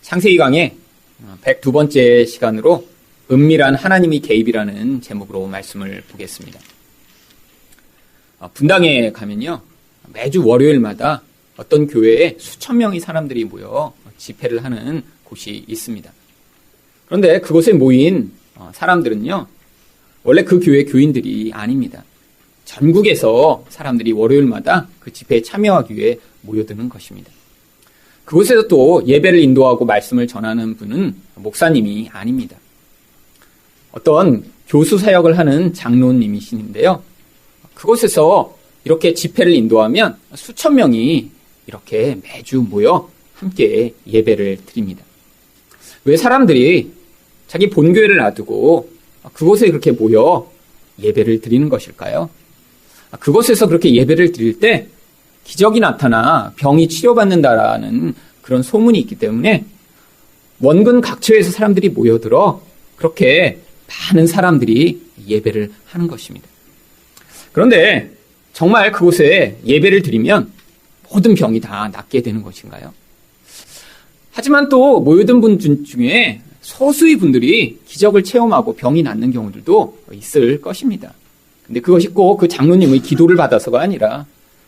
창세기 강의 102번째 시간으로 은밀한 하나님의 개입이라는 제목으로 말씀을 보겠습니다. 분당에 가면요, 매주 월요일마다 어떤 교회에 수천 명의 사람들이 모여 집회를 하는 곳이 있습니다. 그런데 그곳에 모인 사람들은요, 원래 그 교회 교인들이 아닙니다. 전국에서 사람들이 월요일마다 그 집회에 참여하기 위해 모여드는 것입니다. 그곳에서 또 예배를 인도하고 말씀을 전하는 분은 목사님이 아닙니다. 어떤 교수 사역을 하는 장로님이신데요. 그곳에서 이렇게 집회를 인도하면 수천 명이 이렇게 매주 모여 함께 예배를 드립니다. 왜 사람들이 자기 본교회를 놔두고 그곳에 그렇게 모여 예배를 드리는 것일까요? 그곳에서 그렇게 예배를 드릴 때 기적이 나타나 병이 치료받는다라는 그런 소문이 있기 때문에 원근 각처에서 사람들이 모여들어 그렇게 많은 사람들이 예배를 하는 것입니다. 그런데 정말 그곳에 예배를 드리면 모든 병이 다 낫게 되는 것인가요? 하지만 또 모여든 분 중에 소수의 분들이 기적을 체험하고 병이 낫는 경우들도 있을 것입니다. 근데 그것이 꼭 그 장로님의 기도를 받아서가 아니라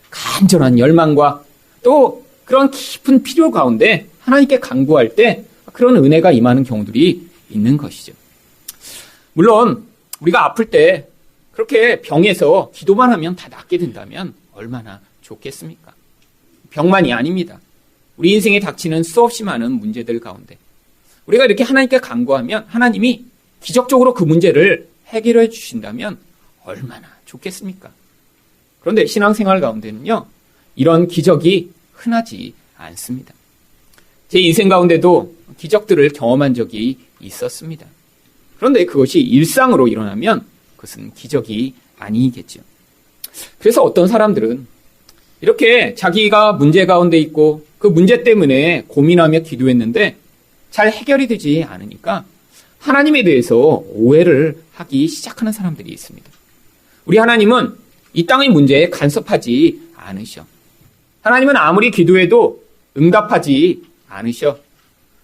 간절한 열망과 또 그런 깊은 필요 가운데 하나님께 간구할 때 그런 은혜가 임하는 경우들이 있는 것이죠. 물론 우리가 아플 때 그렇게 병에서 기도만 하면 다 낫게 된다면 얼마나 좋겠습니까? 병만이 아닙니다. 우리 인생에 닥치는 수없이 많은 문제들 가운데 우리가 이렇게 하나님께 간구하면 하나님이 기적적으로 그 문제를 해결해 주신다면 얼마나 좋겠습니까? 그런데 신앙생활 가운데는요, 이런 기적이 흔하지 않습니다. 제 인생 가운데도 기적들을 경험한 적이 있었습니다. 그런데 그것이 일상으로 일어나면 그것은 기적이 아니겠죠. 그래서 어떤 사람들은 이렇게 자기가 문제 가운데 있고 그 문제 때문에 고민하며 기도했는데 잘 해결이 되지 않으니까 하나님에 대해서 오해를 하기 시작하는 사람들이 있습니다. 우리 하나님은 이 땅의 문제에 간섭하지 않으셔. 하나님은 아무리 기도해도 응답하지 않으셔.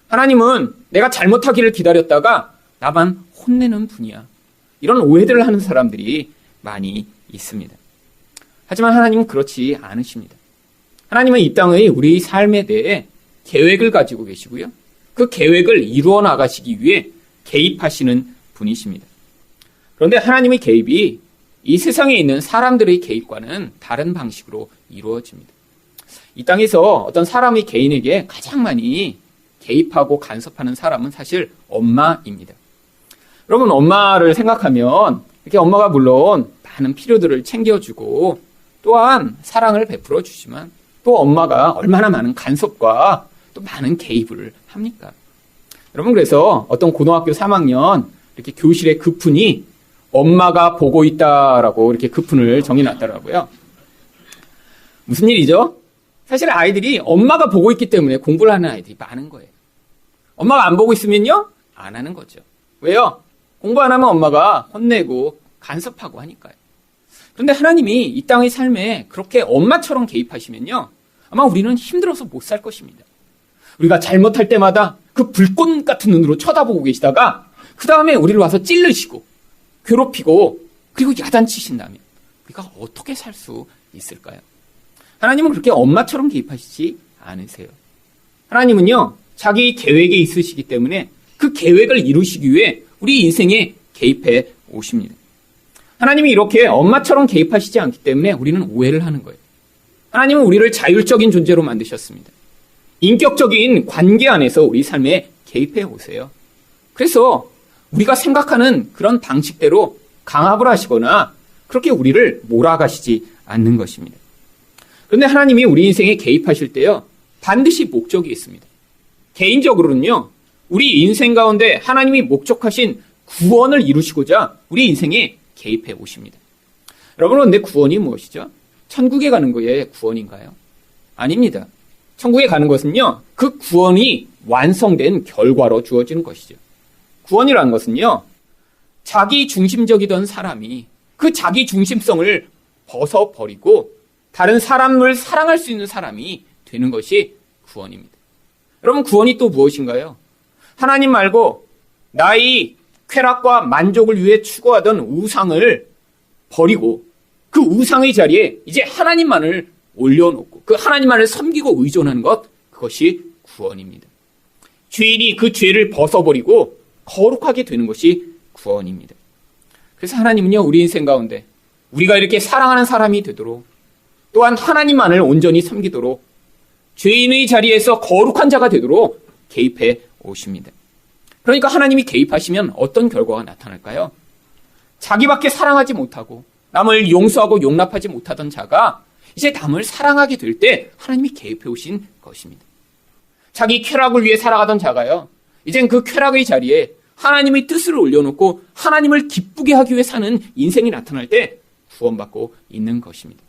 하나님은 내가 잘못하기를 기다렸다가 나만 혼내는 분이야. 이런 오해들을 하는 사람들이 많이 있습니다. 하지만 하나님은 그렇지 않으십니다. 하나님은 이 땅의 우리 삶에 대해 계획을 가지고 계시고요. 그 계획을 이루어 나가시기 위해 개입하시는 분이십니다. 그런데 하나님의 개입이 이 세상에 있는 사람들의 개입과는 다른 방식으로 이루어집니다. 이 땅에서 어떤 사람의 개인에게 가장 많이 개입하고 간섭하는 사람은 사실 엄마입니다. 여러분, 엄마를 생각하면 이렇게 엄마가 물론 많은 필요들을 챙겨주고 또한 사랑을 베풀어 주지만 또 엄마가 얼마나 많은 간섭과 또 많은 개입을 합니까? 여러분, 그래서 어떤 고등학교 3학년 이렇게 교실에 급훈이 엄마가 보고 있다라고 이렇게 급훈을 정해놨더라고요. 무슨 일이죠? 사실 아이들이 엄마가 보고 있기 때문에 공부를 하는 아이들이 많은 거예요. 엄마가 안 보고 있으면요, 안 하는 거죠. 왜요? 공부 안 하면 엄마가 혼내고 간섭하고 하니까요. 그런데 하나님이 이 땅의 삶에 그렇게 엄마처럼 개입하시면요, 아마 우리는 힘들어서 못 살 것입니다. 우리가 잘못할 때마다 그 불꽃 같은 눈으로 쳐다보고 계시다가 그 다음에 우리를 와서 찔르시고 괴롭히고 그리고 야단치신다면 우리가 어떻게 살 수 있을까요? 하나님은 그렇게 엄마처럼 개입하시지 않으세요. 하나님은요, 자기 계획에 있으시기 때문에 그 계획을 이루시기 위해 우리 인생에 개입해 오십니다. 하나님이 이렇게 엄마처럼 개입하시지 않기 때문에 우리는 오해를 하는 거예요. 하나님은 우리를 자율적인 존재로 만드셨습니다. 인격적인 관계 안에서 우리 삶에 개입해 오세요. 그래서 우리가 생각하는 그런 방식대로 강압을 하시거나 그렇게 우리를 몰아가시지 않는 것입니다. 그런데 하나님이 우리 인생에 개입하실 때요, 반드시 목적이 있습니다. 개인적으로는요, 우리 인생 가운데 하나님이 목적하신 구원을 이루시고자 우리 인생에 개입해 오십니다. 여러분, 그런데 구원이 무엇이죠? 천국에 가는 거에 구원인가요? 아닙니다. 천국에 가는 것은요, 그 구원이 완성된 결과로 주어지는 것이죠. 구원이라는 것은요, 자기 중심적이던 사람이 그 자기 중심성을 벗어버리고 다른 사람을 사랑할 수 있는 사람이 되는 것이 구원입니다. 여러분, 구원이 또 무엇인가요? 하나님 말고 나의 쾌락과 만족을 위해 추구하던 우상을 버리고 그 우상의 자리에 이제 하나님만을 올려놓고 그 하나님만을 섬기고 의존하는 것, 그것이 구원입니다. 죄인이 그 죄를 벗어버리고 거룩하게 되는 것이 구원입니다. 그래서 하나님은요, 우리 인생 가운데 우리가 이렇게 사랑하는 사람이 되도록, 또한 하나님만을 온전히 섬기도록, 죄인의 자리에서 거룩한 자가 되도록 개입해 오십니다. 그러니까 하나님이 개입하시면 어떤 결과가 나타날까요? 자기밖에 사랑하지 못하고 남을 용서하고 용납하지 못하던 자가 이제 남을 사랑하게 될 때 하나님이 개입해 오신 것입니다. 자기 쾌락을 위해 살아가던 자가요, 이젠 그 쾌락의 자리에 하나님의 뜻을 올려놓고 하나님을 기쁘게 하기 위해 사는 인생이 나타날 때 구원받고 있는 것입니다.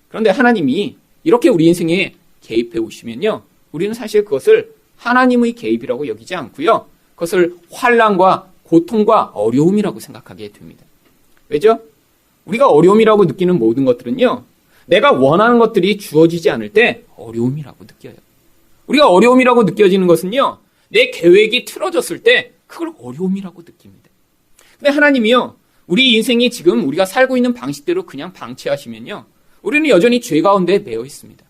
그런데 하나님이 이렇게 우리 인생에 개입해 오시면요, 우리는 사실 그것을 하나님의 개입이라고 여기지 않고요, 그것을 환난과 고통과 어려움이라고 생각하게 됩니다. 왜죠? 우리가 어려움이라고 느끼는 모든 것들은요, 내가 원하는 것들이 주어지지 않을 때 어려움이라고 느껴요. 우리가 어려움이라고 느껴지는 것은요, 내 계획이 틀어졌을 때 그걸 어려움이라고 느낍니다. 근데 하나님이요, 우리 인생이 지금 우리가 살고 있는 방식대로 그냥 방치하시면요, 우리는 여전히 죄 가운데 매여 있습니다.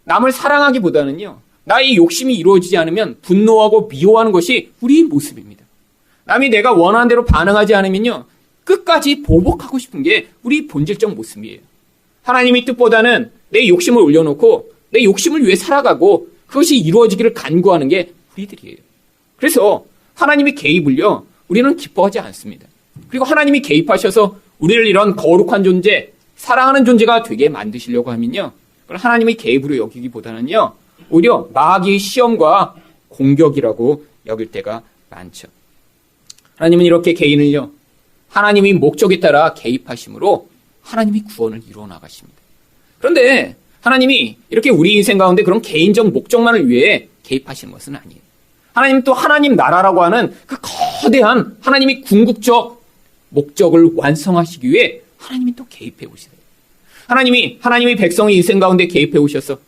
남을 사랑하기보다는요, 나의 욕심이 이루어지지 않으면 분노하고 미워하는 것이 우리의 모습입니다. 남이 내가 원하는 대로 반응하지 않으면요, 끝까지 보복하고 싶은 게 우리 본질적 모습이에요. 하나님의 뜻보다는 내 욕심을 올려놓고 내 욕심을 위해 살아가고 그것이 이루어지기를 간구하는 게 우리들이에요. 그래서 하나님의 개입을요, 우리는 기뻐하지 않습니다. 그리고 하나님이 개입하셔서 우리를 이런 거룩한 존재, 사랑하는 존재가 되게 만드시려고 하면요, 그걸 하나님의 개입으로 여기기보다는요, 오히려 마귀의 시험과 공격이라고 여길 때가 많죠. 하나님은 이렇게 개인을요, 하나님의 목적에 따라 개입하심으로 하나님이 구원을 이루어 나가십니다. 그런데 하나님이 이렇게 우리 인생 가운데 그런 개인적 목적만을 위해 개입하시는 것은 아니에요. 하나님 또 하나님 나라라고 하는 그 거대한 하나님의 궁극적 목적을 완성하시기 위해 하나님이 또 개입해 오시세요. 하나님이 하나님의 백성의 인생 가운데 개입해 오셔서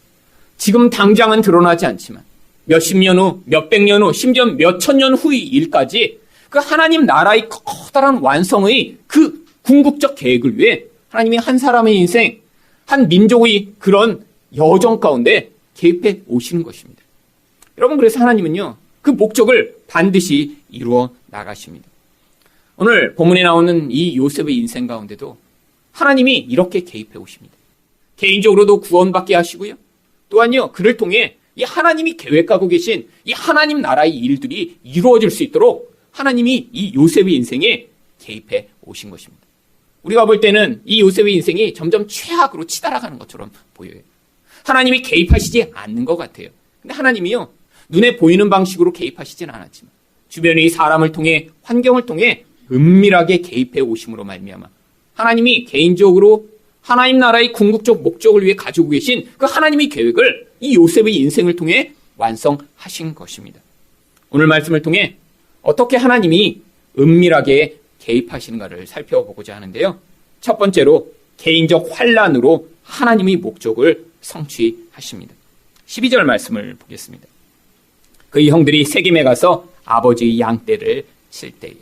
지금 당장은 드러나지 않지만 몇십 년 후, 몇백 년 후, 심지어 몇천 년 후의 일까지 그 하나님 나라의 커다란 완성의 그 궁극적 계획을 위해 하나님이 한 사람의 인생, 한 민족의 그런 여정 가운데 개입해 오시는 것입니다. 여러분, 그래서 하나님은요, 그 목적을 반드시 이루어 나가십니다. 오늘 본문에 나오는 이 요셉의 인생 가운데도 하나님이 이렇게 개입해 오십니다. 개인적으로도 구원받게 하시고요, 또한요, 그를 통해 이 하나님이 계획하고 계신 이 하나님 나라의 일들이 이루어질 수 있도록 하나님이 이 요셉의 인생에 개입해 오신 것입니다. 우리가 볼 때는 이 요셉의 인생이 점점 최악으로 치달아가는 것처럼 보여요. 하나님이 개입하시지 않는 것 같아요. 근데 하나님이요, 눈에 보이는 방식으로 개입하시진 않았지만 주변의 사람을 통해, 환경을 통해 은밀하게 개입해 오심으로 말미암아 하나님이 개인적으로 하나님 나라의 궁극적 목적을 위해 가지고 계신 그 하나님의 계획을 이 요셉의 인생을 통해 완성하신 것입니다. 오늘 말씀을 통해 어떻게 하나님이 은밀하게 개입하시는가를 살펴보고자 하는데요. 첫 번째로 개인적 환난으로 하나님의 목적을 성취하십니다. 12절 말씀을 보겠습니다. 그의 형들이 세겜에 가서 아버지의 양떼를 칠 때에.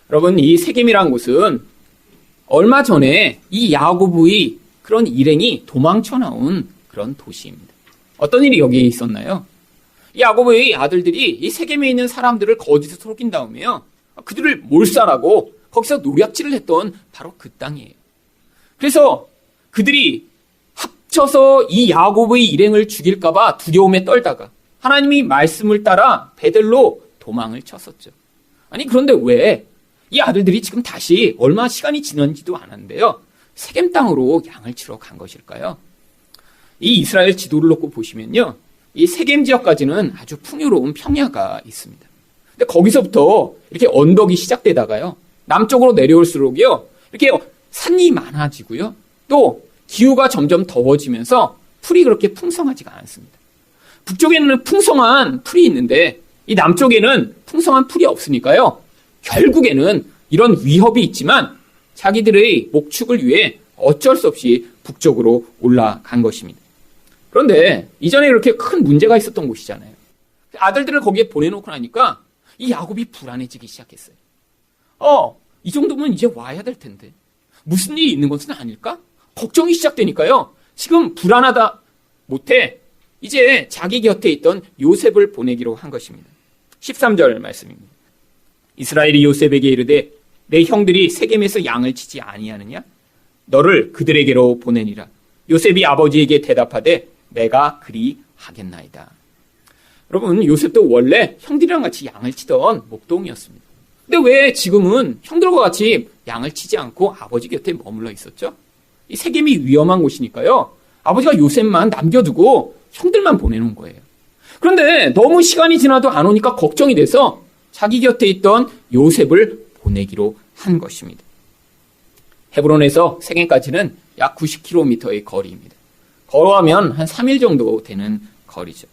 여러분, 이 세겜이라는 곳은 얼마 전에 이 야고보의 그런 일행이 도망쳐 나온 그런 도시입니다. 어떤 일이 여기에 있었나요? 이 야고보의 아들들이 이 세겜에 있는 사람들을 거짓에 속인 다음에요, 그들을 몰살하고 거기서 노략질을 했던 바로 그 땅이에요. 그래서 그들이 합쳐서 이 야고보의 일행을 죽일까봐 두려움에 떨다가 하나님이 말씀을 따라 베델로 도망을 쳤었죠. 아니, 그런데 왜 이 아들들이 지금 다시 얼마 시간이 지난지도 않았는데요, 세겜 땅으로 양을 치러 간 것일까요? 이 이스라엘 지도를 놓고 보시면요, 이 세겜 지역까지는 아주 풍요로운 평야가 있습니다. 근데 거기서부터 이렇게 언덕이 시작되다가요, 남쪽으로 내려올수록요, 이렇게 산이 많아지고요, 또 기후가 점점 더워지면서 풀이 그렇게 풍성하지가 않습니다. 북쪽에는 풍성한 풀이 있는데 이 남쪽에는 풍성한 풀이 없으니까요, 결국에는 이런 위협이 있지만 자기들의 목축을 위해 어쩔 수 없이 북쪽으로 올라간 것입니다. 그런데 이전에 이렇게 큰 문제가 있었던 곳이잖아요. 아들들을 거기에 보내놓고 나니까 이 야곱이 불안해지기 시작했어요. 이 정도면 이제 와야 될 텐데 무슨 일이 있는 것은 아닐까? 걱정이 시작되니까요. 지금 불안하다 못해 이제 자기 곁에 있던 요셉을 보내기로 한 것입니다. 13절 말씀입니다. 이스라엘이 요셉에게 이르되 내 형들이 세겜에서 양을 치지 아니하느냐? 너를 그들에게로 보내니라. 요셉이 아버지에게 대답하되 내가 그리 하겠나이다. 여러분, 요셉도 원래 형들이랑 같이 양을 치던 목동이었습니다. 근데 왜 지금은 형들과 같이 양을 치지 않고 아버지 곁에 머물러 있었죠? 이 세겜이 위험한 곳이니까요. 아버지가 요셉만 남겨두고 형들만 보내놓은 거예요. 그런데 너무 시간이 지나도 안 오니까 걱정이 돼서 자기 곁에 있던 요셉을 보내기로 한 것입니다. 헤브론에서 세겜까지는 약 90km의 거리입니다. 걸어가면 한 3일 정도 되는 거리죠.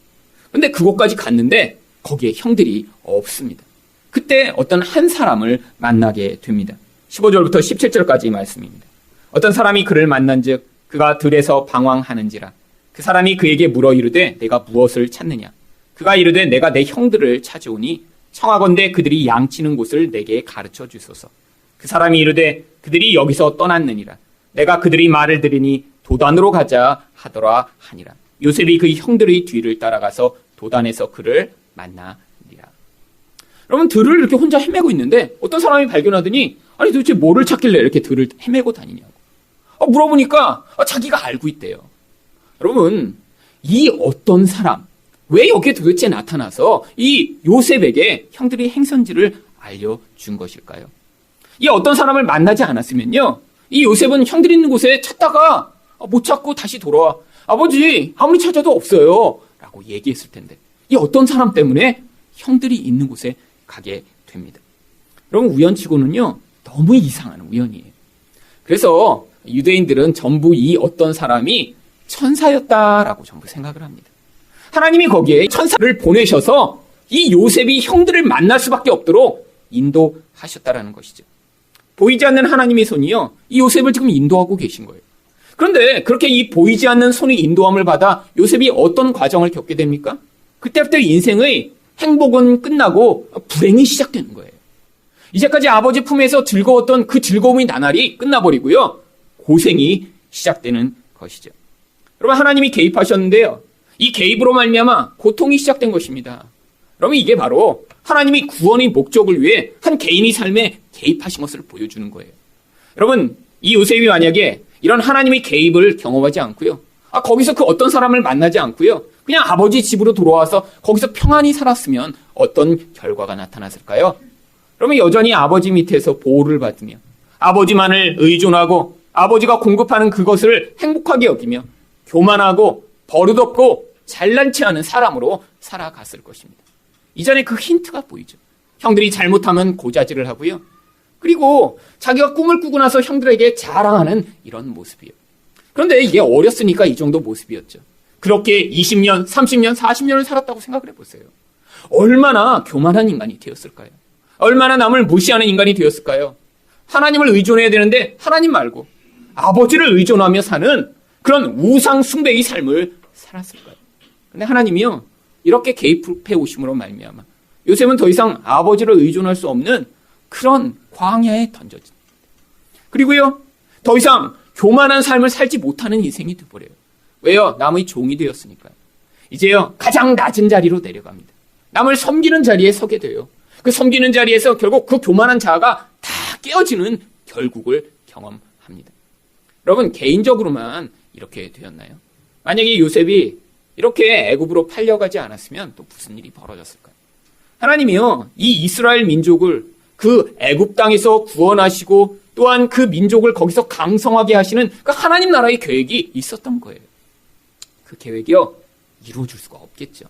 근데 그곳까지 갔는데 거기에 형들이 없습니다. 그때 어떤 한 사람을 만나게 됩니다. 15절부터 17절까지 말씀입니다. 어떤 사람이 그를 만난즉 그가 들에서 방황하는지라. 그 사람이 그에게 물어 이르되 내가 무엇을 찾느냐. 그가 이르되 내가 내 형들을 찾아오니 청하건대 그들이 양치는 곳을 내게 가르쳐 주소서. 그 사람이 이르되 그들이 여기서 떠났느니라. 내가 그들이 말을 들으니 도단으로 가자 하더라 하니라. 요셉이 그 형들의 뒤를 따라가서 도단에서 그를 만나니라. 여러분, 들을 이렇게 혼자 헤매고 있는데 어떤 사람이 발견하더니 아니 도대체 뭐를 찾길래 이렇게 들을 헤매고 다니냐고. 물어보니까 자기가 알고 있대요. 여러분, 이 어떤 사람, 왜 여기에 도대체 나타나서 이 요셉에게 형들이 행선지를 알려준 것일까요? 이 어떤 사람을 만나지 않았으면요, 이 요셉은 형들이 있는 곳에 찾다가 못 찾고 다시 돌아와. 아버지, 아무리 찾아도 없어요 라고 얘기했을 텐데 이 어떤 사람 때문에 형들이 있는 곳에 가게 됩니다. 여러분, 우연치고는요 너무 이상한 우연이에요. 그래서 유대인들은 전부 이 어떤 사람이 천사였다라고 전부 생각을 합니다. 하나님이 거기에 천사를 보내셔서 이 요셉이 형들을 만날 수밖에 없도록 인도하셨다라는 것이죠. 보이지 않는 하나님의 손이요, 이 요셉을 지금 인도하고 계신 거예요. 그런데 그렇게 이 보이지 않는 손의 인도함을 받아 요셉이 어떤 과정을 겪게 됩니까? 그때부터 인생의 행복은 끝나고 불행이 시작되는 거예요. 이제까지 아버지 품에서 즐거웠던 그 즐거움의 나날이 끝나버리고요, 고생이 시작되는 것이죠. 여러분, 하나님이 개입하셨는데요, 이 개입으로 말미암아 고통이 시작된 것입니다. 여러분, 이게 바로 하나님이 구원의 목적을 위해 한 개인의 삶에 개입하신 것을 보여주는 거예요. 여러분, 이 요셉이 만약에 이런 하나님의 개입을 경험하지 않고요, 거기서 그 어떤 사람을 만나지 않고요, 그냥 아버지 집으로 돌아와서 거기서 평안히 살았으면 어떤 결과가 나타났을까요? 그러면 여전히 아버지 밑에서 보호를 받으며 아버지만을 의존하고 아버지가 공급하는 그것을 행복하게 여기며 교만하고 버릇없고 잘난치 않은 사람으로 살아갔을 것입니다. 이전에 그 힌트가 보이죠. 형들이 잘못하면 고자질을 하고요, 그리고 자기가 꿈을 꾸고 나서 형들에게 자랑하는 이런 모습이에요. 그런데 이게 어렸으니까 이 정도 모습이었죠. 그렇게 20년, 30년, 40년을 살았다고 생각을 해보세요. 얼마나 교만한 인간이 되었을까요? 얼마나 남을 무시하는 인간이 되었을까요? 하나님을 의존해야 되는데 하나님 말고 아버지를 의존하며 사는 그런 우상 숭배의 삶을 살았을까요? 근데 하나님이요, 이렇게 개입해 오심으로 말미암아 요셉은 더 이상 아버지를 의존할 수 없는 그런 광야에 던져집니다. 그리고요, 더 이상 교만한 삶을 살지 못하는 인생이 되어버려요. 왜요? 남의 종이 되었으니까요. 이제요, 가장 낮은 자리로 내려갑니다. 남을 섬기는 자리에 서게 돼요. 그 섬기는 자리에서 결국 그 교만한 자아가 다 깨어지는 결국을 경험합니다. 여러분, 개인적으로만 이렇게 되었나요? 만약에 요셉이 이렇게 애굽으로 팔려가지 않았으면 또 무슨 일이 벌어졌을까요? 하나님이요, 이 이스라엘 민족을 그 애굽 땅에서 구원하시고 또한 그 민족을 거기서 강성하게 하시는 그 하나님 나라의 계획이 있었던 거예요. 그 계획이요, 이루어질 수가 없겠죠.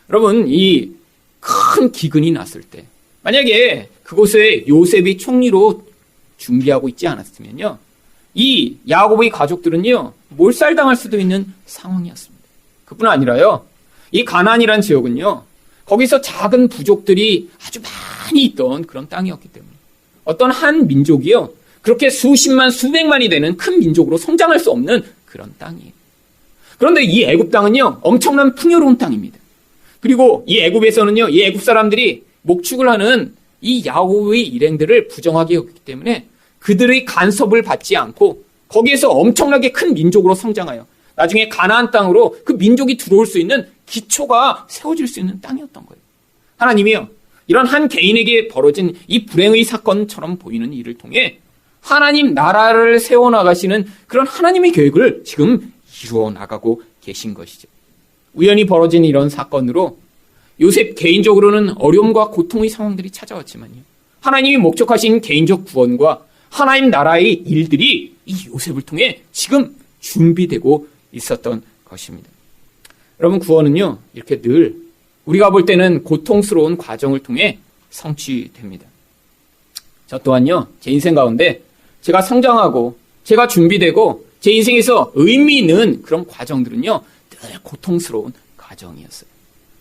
여러분, 이 큰 기근이 났을 때 만약에 그곳에 요셉이 총리로 준비하고 있지 않았으면요, 이 야곱의 가족들은요, 몰살당할 수도 있는 상황이었습니다. 그뿐 아니라요, 이 가나안이란 지역은요, 거기서 작은 부족들이 아주 많이 있던 그런 땅이었기 때문에 어떤 한 민족이요, 그렇게 수십만 수백만이 되는 큰 민족으로 성장할 수 없는 그런 땅이에요. 그런데 이 애굽 땅은요, 엄청난 풍요로운 땅입니다. 그리고 이 애굽에서는요, 이 애굽 사람들이 목축을 하는 이 야곱의 일행들을 부정하게 여겼기 때문에 그들의 간섭을 받지 않고 거기에서 엄청나게 큰 민족으로 성장하여 나중에 가나안 땅으로 그 민족이 들어올 수 있는 기초가 세워질 수 있는 땅이었던 거예요. 하나님이요, 이런 한 개인에게 벌어진 이 불행의 사건처럼 보이는 일을 통해 하나님 나라를 세워나가시는 그런 하나님의 계획을 지금 이루어 나가고 계신 것이죠. 우연히 벌어진 이런 사건으로 요셉 개인적으로는 어려움과 고통의 상황들이 찾아왔지만요, 하나님이 목적하신 개인적 구원과 하나님 나라의 일들이 이 요셉을 통해 지금 준비되고 있었던 것입니다. 여러분, 구원은요, 이렇게 늘 우리가 볼 때는 고통스러운 과정을 통해 성취됩니다. 저 또한요, 제 인생 가운데 제가 성장하고 제가 준비되고 제 인생에서 의미 있는 그런 과정들은요, 늘 고통스러운 과정이었어요.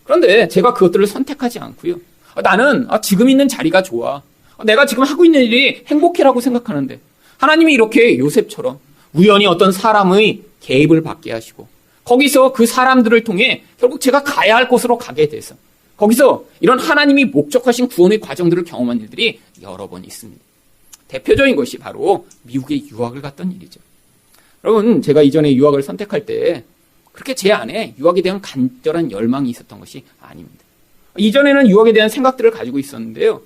그런데 제가 그것들을 선택하지 않고요, 나는 지금 있는 자리가 좋아, 내가 지금 하고 있는 일이 행복해라고 생각하는데 하나님이 이렇게 요셉처럼 우연히 어떤 사람의 개입을 받게 하시고 거기서 그 사람들을 통해 결국 제가 가야 할 곳으로 가게 돼서 거기서 이런 하나님이 목적하신 구원의 과정들을 경험한 일들이 여러 번 있습니다. 대표적인 것이 바로 미국에 유학을 갔던 일이죠. 여러분, 제가 이전에 유학을 선택할 때 그렇게 제 안에 유학에 대한 간절한 열망이 있었던 것이 아닙니다. 이전에는 유학에 대한 생각들을 가지고 있었는데요,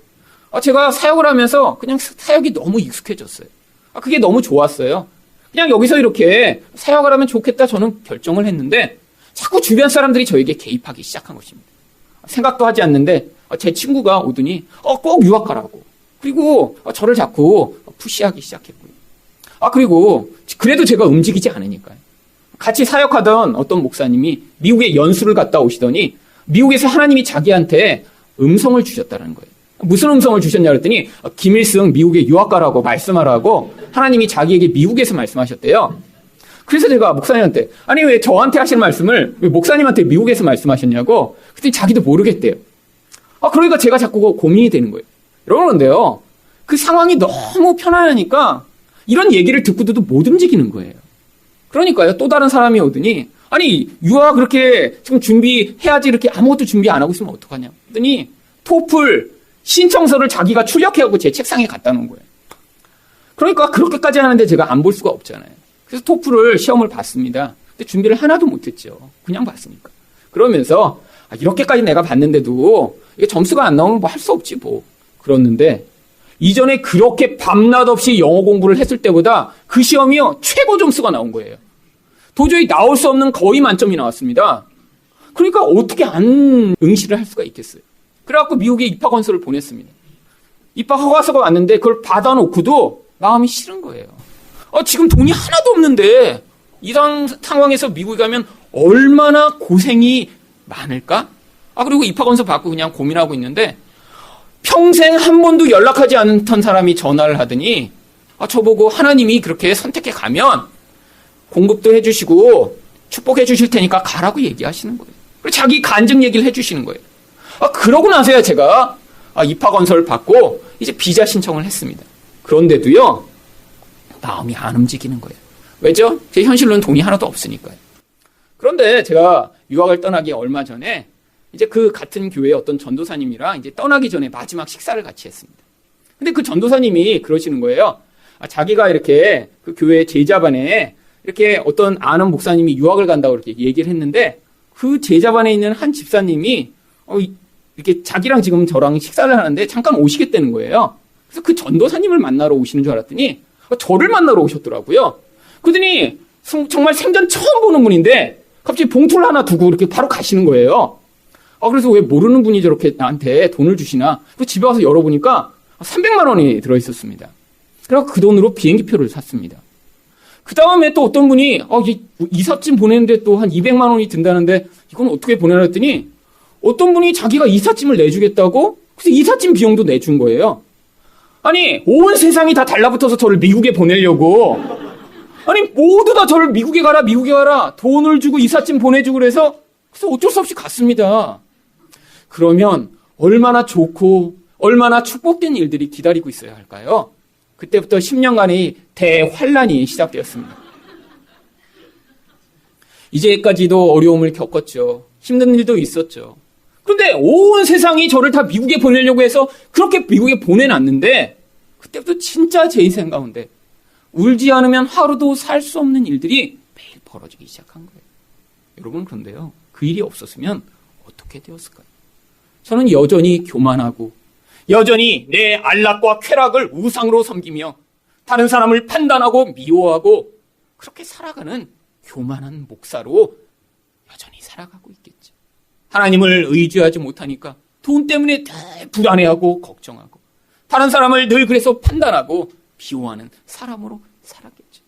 제가 사역을 하면서 그냥 사역이 너무 익숙해졌어요. 그게 너무 좋았어요. 그냥 여기서 이렇게 사역을 하면 좋겠다 저는 결정을 했는데 자꾸 주변 사람들이 저에게 개입하기 시작한 것입니다. 생각도 하지 않는데 제 친구가 오더니 꼭 유학 가라고, 그리고 저를 자꾸 푸시하기 시작했고요. 그리고 그래도 제가 움직이지 않으니까요, 같이 사역하던 어떤 목사님이 미국에 연수를 갔다 오시더니 미국에서 하나님이 자기한테 음성을 주셨다는 거예요. 무슨 음성을 주셨냐 그랬더니 김일승 미국에 유학 가라고 말씀하라고 하나님이 자기에게 미국에서 말씀하셨대요. 그래서 제가 목사님한테, 아니 왜 저한테 하실 말씀을 왜 목사님한테 미국에서 말씀하셨냐고 그랬더니 자기도 모르겠대요. 그러니까 제가 자꾸 고민이 되는 거예요. 그런데요, 그 상황이 너무 편안하니까 이런 얘기를 듣고도 못 움직이는 거예요. 그러니까요, 또 다른 사람이 오더니 아니 유학 그렇게 지금 준비해야지, 이렇게 아무것도 준비 안 하고 있으면 어떡하냐 그랬더니 토플 신청서를 자기가 출력해갖고 제 책상에 갖다 놓은 거예요. 그러니까 그렇게까지 하는데 제가 안 볼 수가 없잖아요. 그래서 토플을 시험을 봤습니다. 근데 준비를 하나도 못했죠. 그냥 봤으니까. 그러면서 이렇게까지 내가 봤는데도 이게 점수가 안 나오면 뭐 할 수 없지 뭐. 그랬는데 이전에 그렇게 밤낮 없이 영어 공부를 했을 때보다 그 시험이요, 최고 점수가 나온 거예요. 도저히 나올 수 없는 거의 만점이 나왔습니다. 그러니까 어떻게 안 응시를 할 수가 있겠어요. 그래갖고 미국에 입학 원서를 보냈습니다. 입학 허가서가 왔는데 그걸 받아놓고도 마음이 싫은 거예요. 지금 돈이 하나도 없는데 이 상황에서 미국에 가면 얼마나 고생이 많을까? 그리고 입학 원서 받고 그냥 고민하고 있는데 평생 한 번도 연락하지 않던 사람이 전화를 하더니 저보고 하나님이 그렇게 선택해 가면 공급도 해주시고 축복해 주실 테니까 가라고 얘기하시는 거예요. 그리고 자기 간증 얘기를 해주시는 거예요. 그러고 나서야 제가 입학 원서를 받고 이제 비자 신청을 했습니다. 그런데도요, 마음이 안 움직이는 거예요. 왜죠? 제 현실로는 돈이 하나도 없으니까요. 그런데 제가 유학을 떠나기 얼마 전에 이제 그 같은 교회의 어떤 전도사님이랑 이제 떠나기 전에 마지막 식사를 같이 했습니다. 근데 그 전도사님이 그러시는 거예요. 자기가 이렇게 그 교회 제자반에 이렇게 어떤 아는 목사님이 유학을 간다고 이렇게 얘기를 했는데 그 제자반에 있는 한 집사님이 이렇게 자기랑 지금 저랑 식사를 하는데 잠깐 오시겠다는 거예요. 그래서 그 전도사님을 만나러 오시는 줄 알았더니 저를 만나러 오셨더라고요. 그러더니 정말 생전 처음 보는 분인데 갑자기 봉투를 하나 두고 이렇게 바로 가시는 거예요. 그래서 왜 모르는 분이 저렇게 나한테 돈을 주시나? 그래서 집에 와서 열어보니까 300만 원이 들어있었습니다. 그래서 그 돈으로 비행기표를 샀습니다. 그 다음에 또 어떤 분이 이삿짐 보내는데 또 한 200만 원이 든다는데 이건 어떻게 보내라 했더니 어떤 분이 자기가 이삿짐을 내주겠다고 그래서 이삿짐 비용도 내준 거예요. 아니 온 세상이 다 달라붙어서 저를 미국에 보내려고 모두 다 저를 미국에 가라 돈을 주고 이삿짐 보내주고 그래서 어쩔 수 없이 갔습니다. 그러면 얼마나 좋고 얼마나 축복된 일들이 기다리고 있어야 할까요? 그때부터 10년간의 대환란이 시작되었습니다. 이제까지도 어려움을 겪었죠. 힘든 일도 있었죠. 그런데 온 세상이 저를 다 미국에 보내려고 해서 그렇게 미국에 보내놨는데 그때부터 진짜 제 인생 가운데 울지 않으면 하루도 살 수 없는 일들이 매일 벌어지기 시작한 거예요. 여러분, 그런데요, 그 일이 없었으면 어떻게 되었을까요? 저는 여전히 교만하고 여전히 내 안락과 쾌락을 우상으로 섬기며 다른 사람을 판단하고 미워하고 그렇게 살아가는 교만한 목사로 여전히 살아가고 있겠죠. 하나님을 의지하지 못하니까 돈 때문에 늘 불안해하고 걱정하고 다른 사람을 늘 그래서 판단하고 비호하는 사람으로 살았겠죠.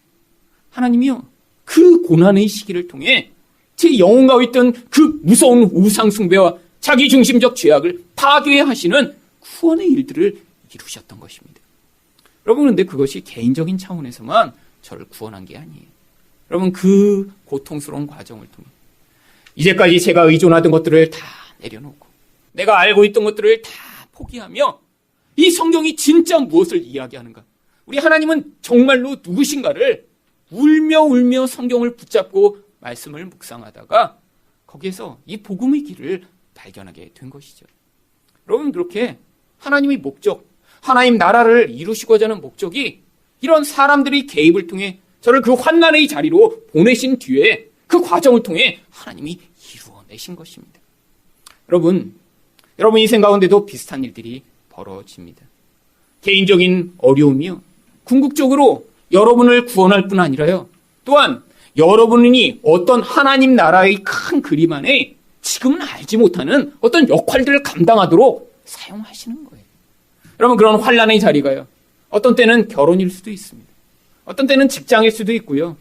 하나님이요, 그 고난의 시기를 통해 제 영혼 가운데 있던 그 무서운 우상 숭배와 자기 중심적 죄악을 파괴하시는 구원의 일들을 이루셨던 것입니다. 여러분, 그런데 그것이 개인적인 차원에서만 저를 구원한 게 아니에요. 여러분, 그 고통스러운 과정을 통해 이제까지 제가 의존하던 것들을 다 내려놓고 내가 알고 있던 것들을 다 포기하며 이 성경이 진짜 무엇을 이야기하는가, 우리 하나님은 정말로 누구신가를 울며 성경을 붙잡고 말씀을 묵상하다가 거기에서 이 복음의 길을 발견하게 된 것이죠. 여러분, 그렇게 하나님의 목적, 하나님 나라를 이루시고자 하는 목적이 이런 사람들의 개입을 통해 저를 그 환난의 자리로 보내신 뒤에 그 과정을 통해 하나님이 이루어내신 것입니다. 여러분 인생 가운데도 비슷한 일들이 벌어집니다. 개인적인 어려움이요, 궁극적으로 여러분을 구원할 뿐 아니라요, 또한 여러분이 어떤 하나님 나라의 큰 그림 안에 지금은 알지 못하는 어떤 역할들을 감당하도록 사용하시는 거예요. 여러분, 그런 환난의 자리가요, 어떤 때는 결혼일 수도 있습니다. 어떤 때는 직장일 수도 있고요.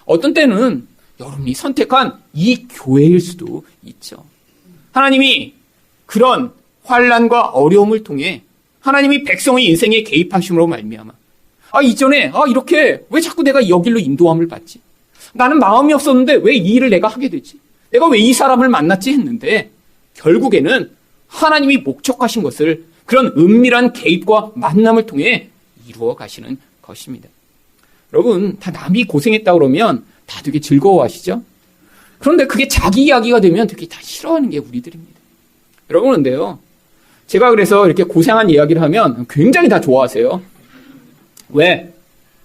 어떤 때는 여러분이 선택한 이 교회일 수도 있죠. 하나님이 그런 환난과 어려움을 통해 하나님이 백성의 인생에 개입하심으로 말미암아 이전에 이렇게 왜 자꾸 내가 여기로 인도함을 받지? 나는 마음이 없었는데 왜 이 일을 내가 하게 되지? 내가 왜 이 사람을 만났지 했는데 결국에는 하나님이 목적하신 것을 그런 은밀한 개입과 만남을 통해 이루어 가시는 것입니다. 여러분, 다 남이 고생했다 그러면 다 되게 즐거워하시죠? 그런데 그게 자기 이야기가 되면 되게 다 싫어하는 게 우리들입니다. 여러분, 그런데요, 제가 그래서 이렇게 고생한 이야기를 하면 굉장히 다 좋아하세요. 왜?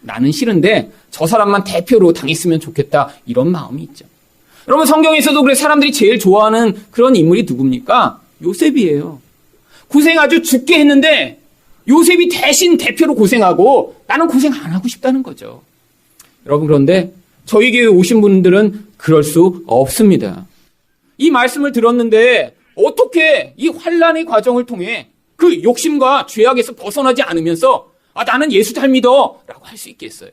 나는 싫은데 저 사람만 대표로 당했으면 좋겠다, 이런 마음이 있죠. 여러분, 성경에서도 그래 사람들이 제일 좋아하는 그런 인물이 누굽니까? 요셉이에요. 고생 아주 죽게 했는데 요셉이 대신 대표로 고생하고 나는 고생 안 하고 싶다는 거죠. 여러분, 그런데 저희 교회에 오신 분들은 그럴 수 없습니다. 이 말씀을 들었는데 어떻게 이 환난의 과정을 통해 그 욕심과 죄악에서 벗어나지 않으면서 나는 예수 잘 믿어 라고 할 수 있겠어요?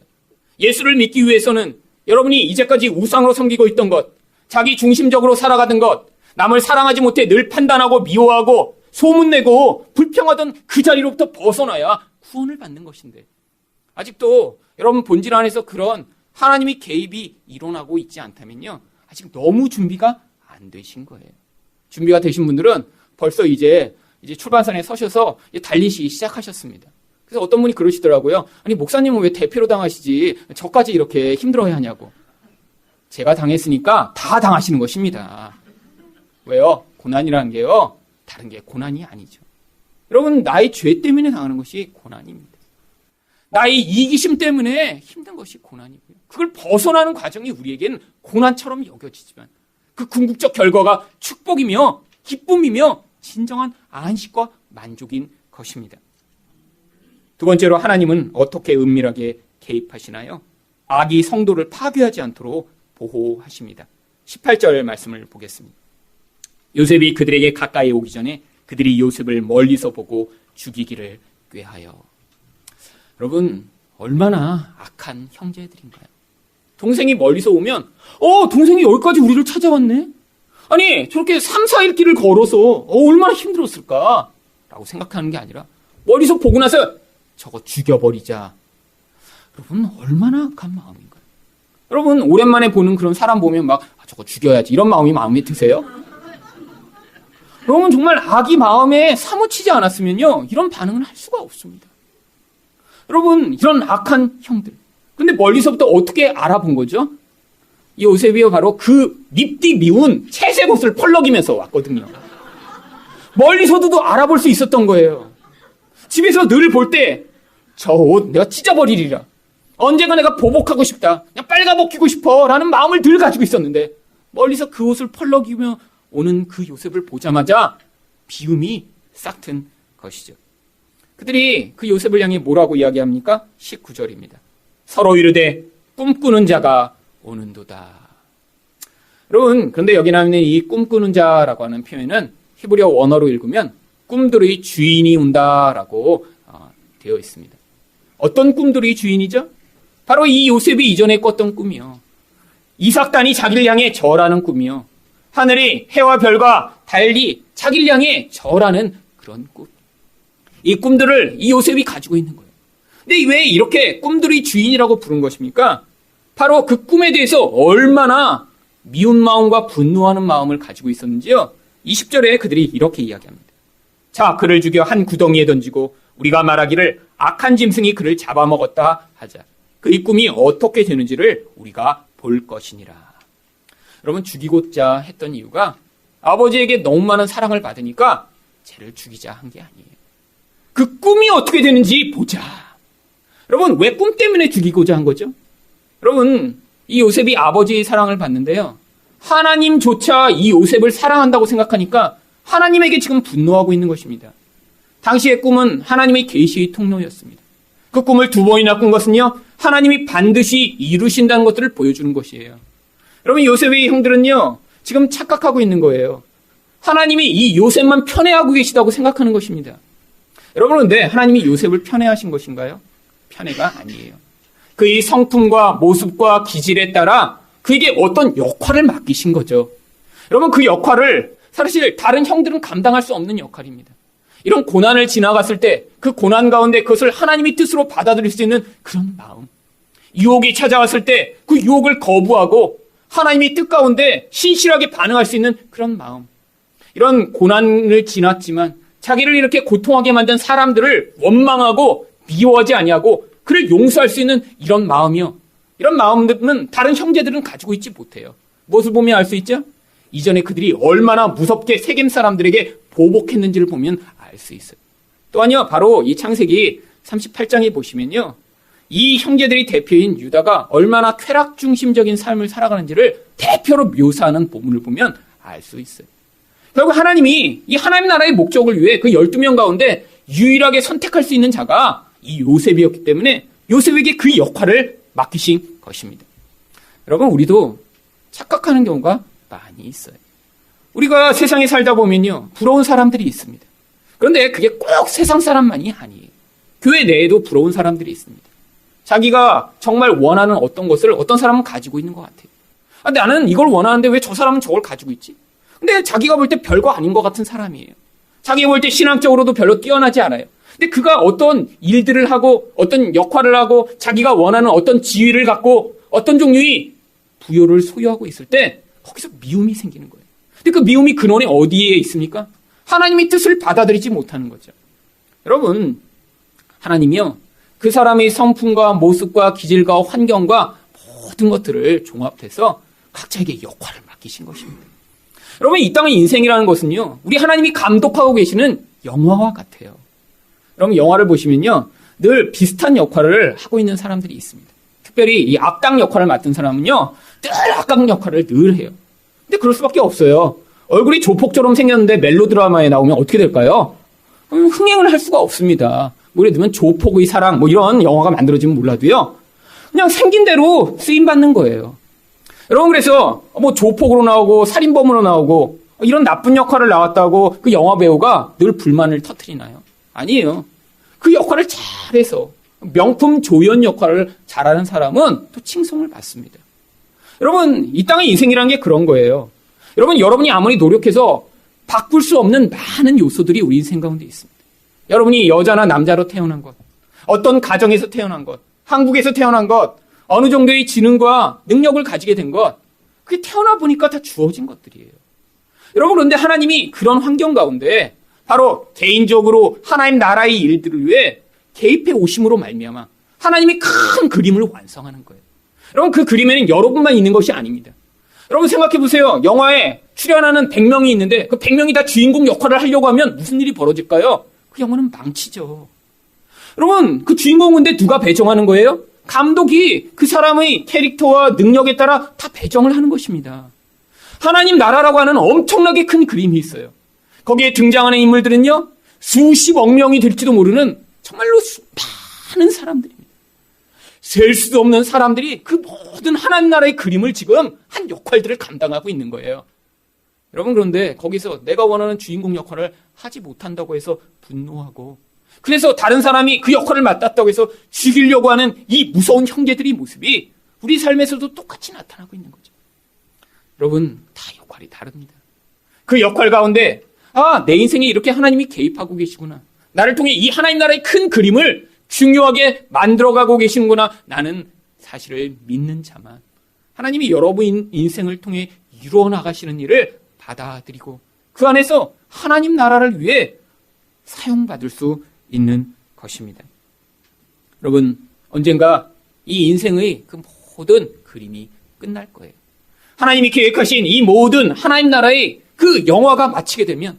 예수를 믿기 위해서는 여러분이 이제까지 우상으로 섬기고 있던 것, 자기 중심적으로 살아가던 것, 남을 사랑하지 못해 늘 판단하고 미워하고 소문내고 불평하던 그 자리로부터 벗어나야 구원을 받는 것인데 아직도 여러분 본질 안에서 그런 하나님의 개입이 일어나고 있지 않다면요, 아직 너무 준비가 안 되신 거예요. 준비가 되신 분들은 벌써 이제 출발선에 서셔서 달리시기 시작하셨습니다. 그래서 어떤 분이 그러시더라고요. 아니, 목사님은 왜 대표로 당하시지 저까지 이렇게 힘들어야 하냐고. 제가 당했으니까 다 당하시는 것입니다. 왜요? 고난이라는 게요, 다른 게 고난이 아니죠. 여러분, 나의 죄 때문에 당하는 것이 고난입니다. 나의 이기심 때문에 힘든 것이 고난이고요. 그걸 벗어나는 과정이 우리에게는 고난처럼 여겨지지만 그 궁극적 결과가 축복이며 기쁨이며 진정한 안식과 만족인 것입니다. 두 번째로, 하나님은 어떻게 은밀하게 개입하시나요? 악이 성도를 파괴하지 않도록 보호하십니다. 18절 말씀을 보겠습니다. 요셉이 그들에게 가까이 오기 전에 그들이 요셉을 멀리서 보고 죽이기를 꾀하여. 여러분, 얼마나 악한 형제들인가요? 동생이 멀리서 오면 동생이 여기까지 우리를 찾아왔네? 아니, 저렇게 3, 4일 길을 걸어서 얼마나 힘들었을까? 라고 생각하는 게 아니라 멀리서 보고 나서 저거 죽여버리자. 여러분, 얼마나 악한 마음인가요? 여러분, 오랜만에 보는 그런 사람 보면 막 저거 죽여야지, 이런 마음이 마음에 드세요? 여러분, 정말 악이 마음에 사무치지 않았으면요, 이런 반응을 할 수가 없습니다. 여러분, 이런 악한 형들. 근데 멀리서부터 어떻게 알아본 거죠? 이 요셉이요, 바로 그 밉디 미운 채색 옷을 펄럭이면서 왔거든요. 멀리서도 알아볼 수 있었던 거예요. 집에서 늘 볼 때 저 옷 내가 찢어버리리라. 언젠가 내가 보복하고 싶다. 그냥 빨가벗기고 싶어 라는 마음을 늘 가지고 있었는데 멀리서 그 옷을 펄럭이며 오는 그 요셉을 보자마자 비움이 싹 튼 것이죠. 그들이 그 요셉을 향해 뭐라고 이야기합니까? 19절입니다. 서로 이르되 꿈꾸는 자가 오는도다. 여러분, 그런데 여기 나오는 이 꿈꾸는 자라고 하는 표현은 히브리어 원어로 읽으면 꿈들의 주인이 온다라고 되어 있습니다. 어떤 꿈들의 주인이죠? 바로 이 요셉이 이전에 꿨던 꿈이요. 이삭단이 자기를 향해 절하는 꿈이요. 하늘이 해와 별과 달리 자기를 향해 절하는 그런 꿈. 이 꿈들을 이 요셉이 가지고 있는 거예요. 근데 왜 이렇게 꿈들의 주인이라고 부른 것입니까? 바로 그 꿈에 대해서 얼마나 미운 마음과 분노하는 마음을 가지고 있었는지요. 20절에 그들이 이렇게 이야기합니다. 자, 그를 죽여 한 구덩이에 던지고 우리가 말하기를 악한 짐승이 그를 잡아먹었다 하자. 그의 꿈이 어떻게 되는지를 우리가 볼 것이니라. 여러분, 죽이고자 했던 이유가 아버지에게 너무 많은 사랑을 받으니까 쟤를 죽이자 한 게 아니에요. 그 꿈이 어떻게 되는지 보자. 여러분, 왜 꿈 때문에 죽이고자 한 거죠? 여러분, 이 요셉이 아버지의 사랑을 받는데요. 하나님조차 이 요셉을 사랑한다고 생각하니까 하나님에게 지금 분노하고 있는 것입니다. 당시의 꿈은 하나님의 계시의 통로였습니다. 그 꿈을 2번이나 꾼 것은요, 하나님이 반드시 이루신다는 것들을 보여주는 것이에요. 여러분, 요셉의 형들은요, 지금 착각하고 있는 거예요. 하나님이 이 요셉만 편애하고 계시다고 생각하는 것입니다. 여러분, 그런데 하나님이 요셉을 편애하신 것인가요? 편애가 아니에요. 그의 성품과 모습과 기질에 따라 그에게 어떤 역할을 맡기신 거죠. 여러분, 그 역할을 사실 다른 형들은 감당할 수 없는 역할입니다. 이런 고난을 지나갔을 때 그 고난 가운데 그것을 하나님의 뜻으로 받아들일 수 있는 그런 마음. 유혹이 찾아왔을 때 그 유혹을 거부하고 하나님의 뜻 가운데 신실하게 반응할 수 있는 그런 마음. 이런 고난을 지났지만 자기를 이렇게 고통하게 만든 사람들을 원망하고 미워하지 아니하고 그를 용서할 수 있는 이런 마음이요. 이런 마음은 다른 형제들은 가지고 있지 못해요. 무엇을 보면 알 수 있죠? 이전에 그들이 얼마나 무섭게 세겜 사람들에게 보복했는지를 보면 알 수 있어요. 또한요, 바로 이 창세기 38장에 보시면요, 이 형제들이 대표인 유다가 얼마나 쾌락 중심적인 삶을 살아가는지를 대표로 묘사하는 본문을 보면 알 수 있어요. 결국 하나님이 이 하나님 나라의 목적을 위해 그 12명 가운데 유일하게 선택할 수 있는 자가 이 요셉이었기 때문에 요셉에게 그 역할을 맡기신 것입니다. 여러분, 우리도 착각하는 경우가 많이 있어요. 우리가 세상에 살다 보면요, 부러운 사람들이 있습니다. 그런데 그게 꼭 세상 사람만이 아니에요. 교회 내에도 부러운 사람들이 있습니다. 자기가 정말 원하는 어떤 것을 어떤 사람은 가지고 있는 것 같아요. 나는 이걸 원하는데 왜 저 사람은 저걸 가지고 있지? 근데 자기가 볼 때 별거 아닌 것 같은 사람이에요. 자기가 볼 때 신앙적으로도 별로 뛰어나지 않아요. 근데 그가 어떤 일들을 하고 어떤 역할을 하고 자기가 원하는 어떤 지위를 갖고 어떤 종류의 부여를 소유하고 있을 때 거기서 미움이 생기는 거예요. 근데 그 미움이 근원이 어디에 있습니까? 하나님의 뜻을 받아들이지 못하는 거죠. 여러분, 하나님이요, 그 사람의 성품과 모습과 기질과 환경과 모든 것들을 종합해서 각자에게 역할을 맡기신 것입니다. 여러분, 이 땅의 인생이라는 것은요, 우리 하나님이 감독하고 계시는 영화와 같아요. 여러분, 영화를 보시면요, 늘 비슷한 역할을 하고 있는 사람들이 있습니다. 특별히 이 악당 역할을 맡은 사람은요, 늘 악당 역할을 늘 해요. 근데 그럴 수밖에 없어요. 얼굴이 조폭처럼 생겼는데 멜로드라마에 나오면 어떻게 될까요? 흥행을 할 수가 없습니다. 뭐 예를 들면 조폭의 사랑, 뭐 이런 영화가 만들어지면 몰라도요, 그냥 생긴 대로 쓰임받는 거예요. 여러분, 그래서 뭐 조폭으로 나오고 살인범으로 나오고 이런 나쁜 역할을 나왔다고 그 영화 배우가 늘 불만을 터뜨리나요? 아니에요. 그 역할을 잘해서 명품 조연 역할을 잘하는 사람은 또 칭송을 받습니다. 여러분, 이 땅의 인생이라는 게 그런 거예요. 여러분, 여러분이 아무리 노력해서 바꿀 수 없는 많은 요소들이 우리 인생 가운데 있습니다. 여러분이 여자나 남자로 태어난 것, 어떤 가정에서 태어난 것, 한국에서 태어난 것, 어느 정도의 지능과 능력을 가지게 된 것, 그게 태어나 보니까 다 주어진 것들이에요. 여러분, 그런데 하나님이 그런 환경 가운데 바로 개인적으로 하나님 나라의 일들을 위해 개입해 오심으로 말미암아 하나님이 큰 그림을 완성하는 거예요. 여러분, 그 그림에는 여러분만 있는 것이 아닙니다. 여러분, 생각해 보세요. 영화에 출연하는 100명이 있는데 그 100명이 다 주인공 역할을 하려고 하면 무슨 일이 벌어질까요? 그 영화는 망치죠. 여러분, 그 주인공은 근데 누가 배정하는 거예요? 감독이 그 사람의 캐릭터와 능력에 따라 다 배정을 하는 것입니다. 하나님 나라라고 하는 엄청나게 큰 그림이 있어요. 거기에 등장하는 인물들은요, 수십억 명이 될지도 모르는 정말로 많은 사람들입니다. 셀 수도 없는 사람들이 그 모든 하나님 나라의 그림을 지금 한 역할들을 감당하고 있는 거예요. 여러분, 그런데 거기서 내가 원하는 주인공 역할을 하지 못한다고 해서 분노하고, 그래서 다른 사람이 그 역할을 맡았다고 해서 죽이려고 하는 이 무서운 형제들의 모습이 우리 삶에서도 똑같이 나타나고 있는 거죠. 여러분, 다 역할이 다릅니다. 그 역할 가운데 내 인생에 이렇게 하나님이 개입하고 계시구나. 나를 통해 이 하나님 나라의 큰 그림을 중요하게 만들어가고 계시는구나. 나는 사실을 믿는 자만 하나님이 여러분 인생을 통해 이루어 나가시는 일을 받아들이고 그 안에서 하나님 나라를 위해 사용받을 수 있는 것입니다. 여러분, 언젠가 이 인생의 그 모든 그림이 끝날 거예요. 하나님이 계획하신 이 모든 하나님 나라의 그 영화가 마치게 되면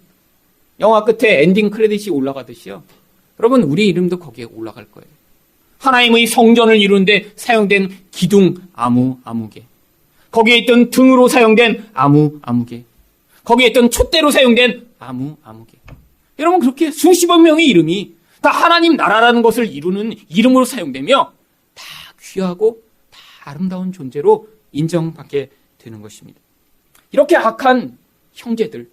영화 끝에 엔딩 크레딧이 올라가듯이요. 여러분, 우리 이름도 거기에 올라갈 거예요. 하나님의 성전을 이루는데 사용된 기둥 아무개, 거기에 있던 등으로 사용된 아무개, 거기에 있던 촛대로 사용된 아무개. 여러분, 그렇게 수십억 명의 이름이 다 하나님 나라라는 것을 이루는 이름으로 사용되며 다 귀하고 다 아름다운 존재로 인정받게 되는 것입니다. 이렇게 악한 형제들,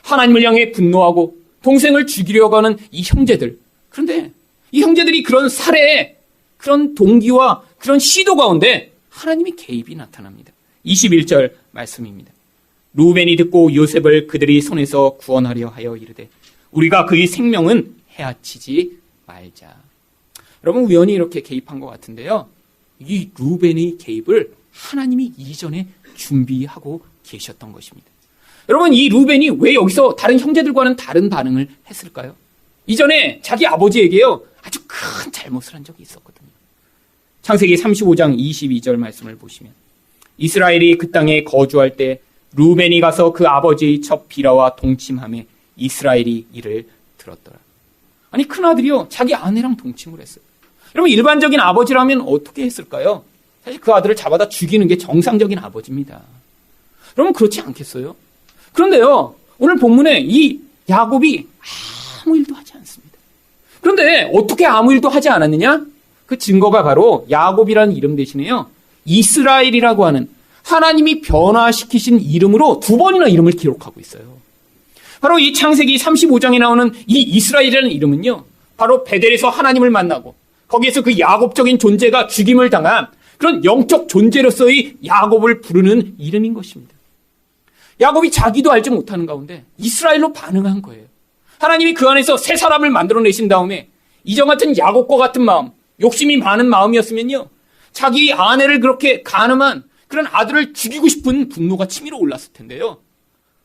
하나님을 향해 분노하고 동생을 죽이려고 하는 이 형제들, 그런데 이 형제들이 그런 살해, 그런 동기와 그런 시도 가운데 하나님이 개입이 나타납니다. 21절 말씀입니다. 루벤이 듣고 요셉을 그들이 손에서 구원하려 하여 이르되 우리가 그의 생명은 해하치지 말자. 여러분, 우연히 이렇게 개입한 것 같은데요. 이 루벤의 개입을 하나님이 이전에 준비하고 계셨던 것입니다. 여러분, 이 루벤이 왜 여기서 다른 형제들과는 다른 반응을 했을까요? 이전에 자기 아버지에게요, 아주 큰 잘못을 한 적이 있었거든요. 창세기 35장 22절 말씀을 보시면 이스라엘이 그 땅에 거주할 때 루벤이 가서 그 아버지의 첩 비라와 동침하며 이스라엘이 이를 들었더라. 아니, 큰아들이요, 자기 아내랑 동침을 했어요. 여러분, 일반적인 아버지라면 어떻게 했을까요? 사실 그 아들을 잡아다 죽이는 게 정상적인 아버지입니다. 여러분, 그렇지 않겠어요? 그런데요, 오늘 본문에 이 야곱이 아무 일도 하지 않습니다. 그런데 어떻게 아무 일도 하지 않았느냐? 그 증거가 바로 야곱이라는 이름 대신에요, 이스라엘이라고 하는 하나님이 변화시키신 이름으로 2번이나 이름을 기록하고 있어요. 바로 이 창세기 35장에 나오는 이 이스라엘이라는 이름은요, 바로 베델에서 하나님을 만나고 거기에서 그 야곱적인 존재가 죽임을 당한 그런 영적 존재로서의 야곱을 부르는 이름인 것입니다. 야곱이 자기도 알지 못하는 가운데 이스라엘로 반응한 거예요. 하나님이 그 안에서 새 사람을 만들어내신 다음에 이전 같은 야곱과 같은 마음, 욕심이 많은 마음이었으면요, 자기 아내를 그렇게 간음한 그런 아들을 죽이고 싶은 분노가 치밀어 올랐을 텐데요.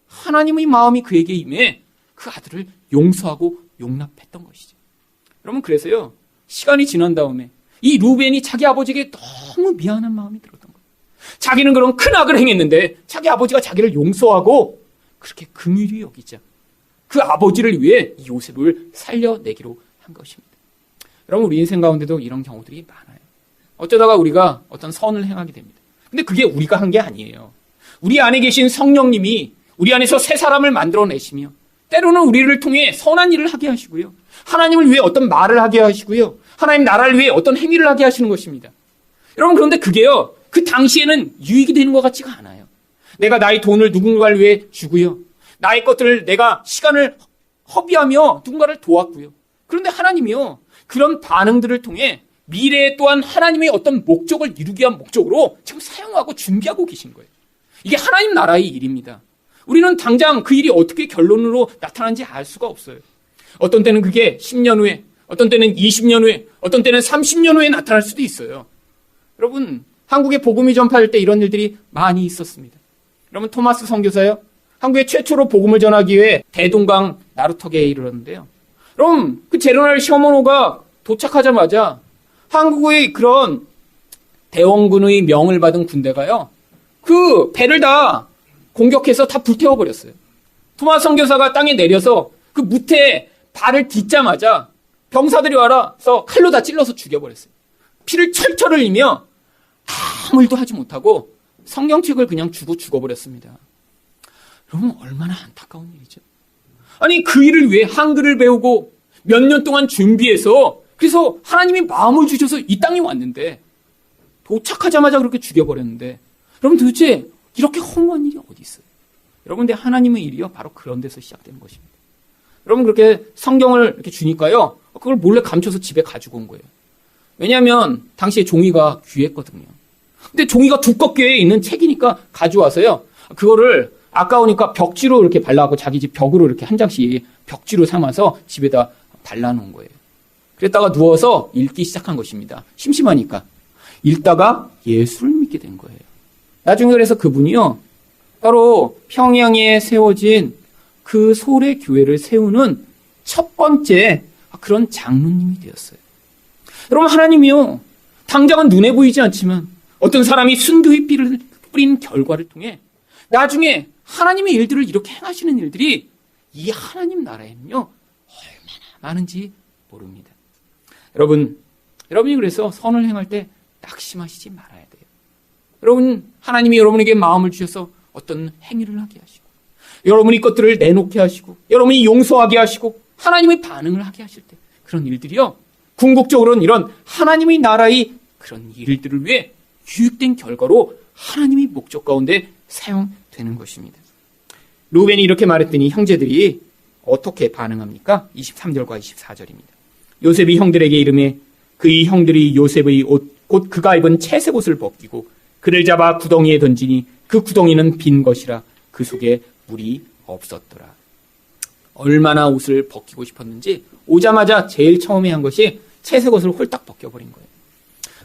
하나님의 마음이 그에게 임해 그 아들을 용서하고 용납했던 것이죠. 여러분, 그래서요, 시간이 지난 다음에 이 루벤이 자기 아버지에게 너무 미안한 마음이 들었던 거예요. 자기는 그런 큰 악을 행했는데 자기 아버지가 자기를 용서하고 그렇게 긍휼히 여기자 그 아버지를 위해 요셉을 살려내기로 한 것입니다. 여러분, 우리 인생 가운데도 이런 경우들이 많아요. 어쩌다가 우리가 어떤 선을 행하게 됩니다. 근데 그게 우리가 한 게 아니에요. 우리 안에 계신 성령님이 우리 안에서 새 사람을 만들어내시며 때로는 우리를 통해 선한 일을 하게 하시고요, 하나님을 위해 어떤 말을 하게 하시고요, 하나님 나라를 위해 어떤 행위를 하게 하시는 것입니다. 여러분, 그런데 그게요, 그 당시에는 유익이 되는 것 같지가 않아요. 내가 나의 돈을 누군가를 위해 주고요, 나의 것들을 내가 시간을 허비하며 누군가를 도왔고요. 그런데 하나님이요, 그런 반응들을 통해 미래에 또한 하나님의 어떤 목적을 이루기 위한 목적으로 지금 사용하고 준비하고 계신 거예요. 이게 하나님 나라의 일입니다. 우리는 당장 그 일이 어떻게 결론으로 나타나는지 알 수가 없어요. 어떤 때는 그게 10년 후에, 어떤 때는 20년 후에, 어떤 때는 30년 후에 나타날 수도 있어요. 여러분, 한국에 복음이 전파할 때 이런 일들이 많이 있었습니다. 여러분, 토마스 선교사요, 한국에 최초로 복음을 전하기 위해 대동강 나루터계에 이르렀는데요. 여러분, 그 제르날 셔먼호가 도착하자마자 한국의 그런 대원군의 명을 받은 군대가요, 그 배를 다 공격해서 다 불태워버렸어요. 토마 선교사가 땅에 내려서 그 무태에 발을 딛자마자 병사들이 와서 칼로 다 찔러서 죽여버렸어요. 피를 철철 흘리며 아무 일도 하지 못하고 성경책을 그냥 주고 죽어버렸습니다. 여러분, 얼마나 안타까운 일이죠. 아니, 그 일을 위해 한글을 배우고 몇 년 동안 준비해서, 그래서 하나님이 마음을 주셔서 이 땅에 왔는데 도착하자마자 그렇게 죽여버렸는데, 여러분, 도대체 이렇게 허무한 일이 어디 있어요? 여러분, 근데 하나님의 일이요, 바로 그런 데서 시작되는 것입니다. 여러분, 그렇게 성경을 이렇게 주니까요, 그걸 몰래 감춰서 집에 가지고 온 거예요. 왜냐하면 당시에 종이가 귀했거든요. 근데 종이가 두껍게 있는 책이니까 가져와서요, 그거를 아까우니까 벽지로 이렇게 발라갖고 자기 집 벽으로 이렇게 한 장씩 벽지로 삼아서 집에다 발라놓은 거예요. 그랬다가 누워서 읽기 시작한 것입니다. 심심하니까. 읽다가 예수를 믿게 된 거예요. 나중에 그래서 그분이요, 바로 평양에 세워진 그 소래 교회를 세우는 첫 번째 그런 장로님이 되었어요. 여러분, 하나님이요, 당장은 눈에 보이지 않지만 어떤 사람이 순교의 피를 뿌린 결과를 통해 나중에 하나님의 일들을 이렇게 행하시는 일들이 이 하나님 나라에는요, 얼마나 많은지 모릅니다. 여러분이 그래서 선을 행할 때 낙심하시지 말아야 돼요. 여러분, 하나님이 여러분에게 마음을 주셔서 어떤 행위를 하게 하시고, 여러분이 것들을 내놓게 하시고, 여러분이 용서하게 하시고, 하나님의 반응을 하게 하실 때, 그런 일들이요, 궁극적으로는 이런 하나님의 나라의 그런 일들을 위해 유익된 결과로 하나님의 목적 가운데 사용되는 것입니다. 루벤이 이렇게 말했더니 형제들이 어떻게 반응합니까? 23절과 24절입니다. 요셉이 형들에게 이르매 그의 형들이 요셉의 옷 곧 그가 입은 채색 옷을 벗기고 그를 잡아 구덩이에 던지니 그 구덩이는 빈 것이라 그 속에 물이 없었더라. 얼마나 옷을 벗기고 싶었는지 오자마자 제일 처음에 한 것이 채색 옷을 홀딱 벗겨버린 거예요.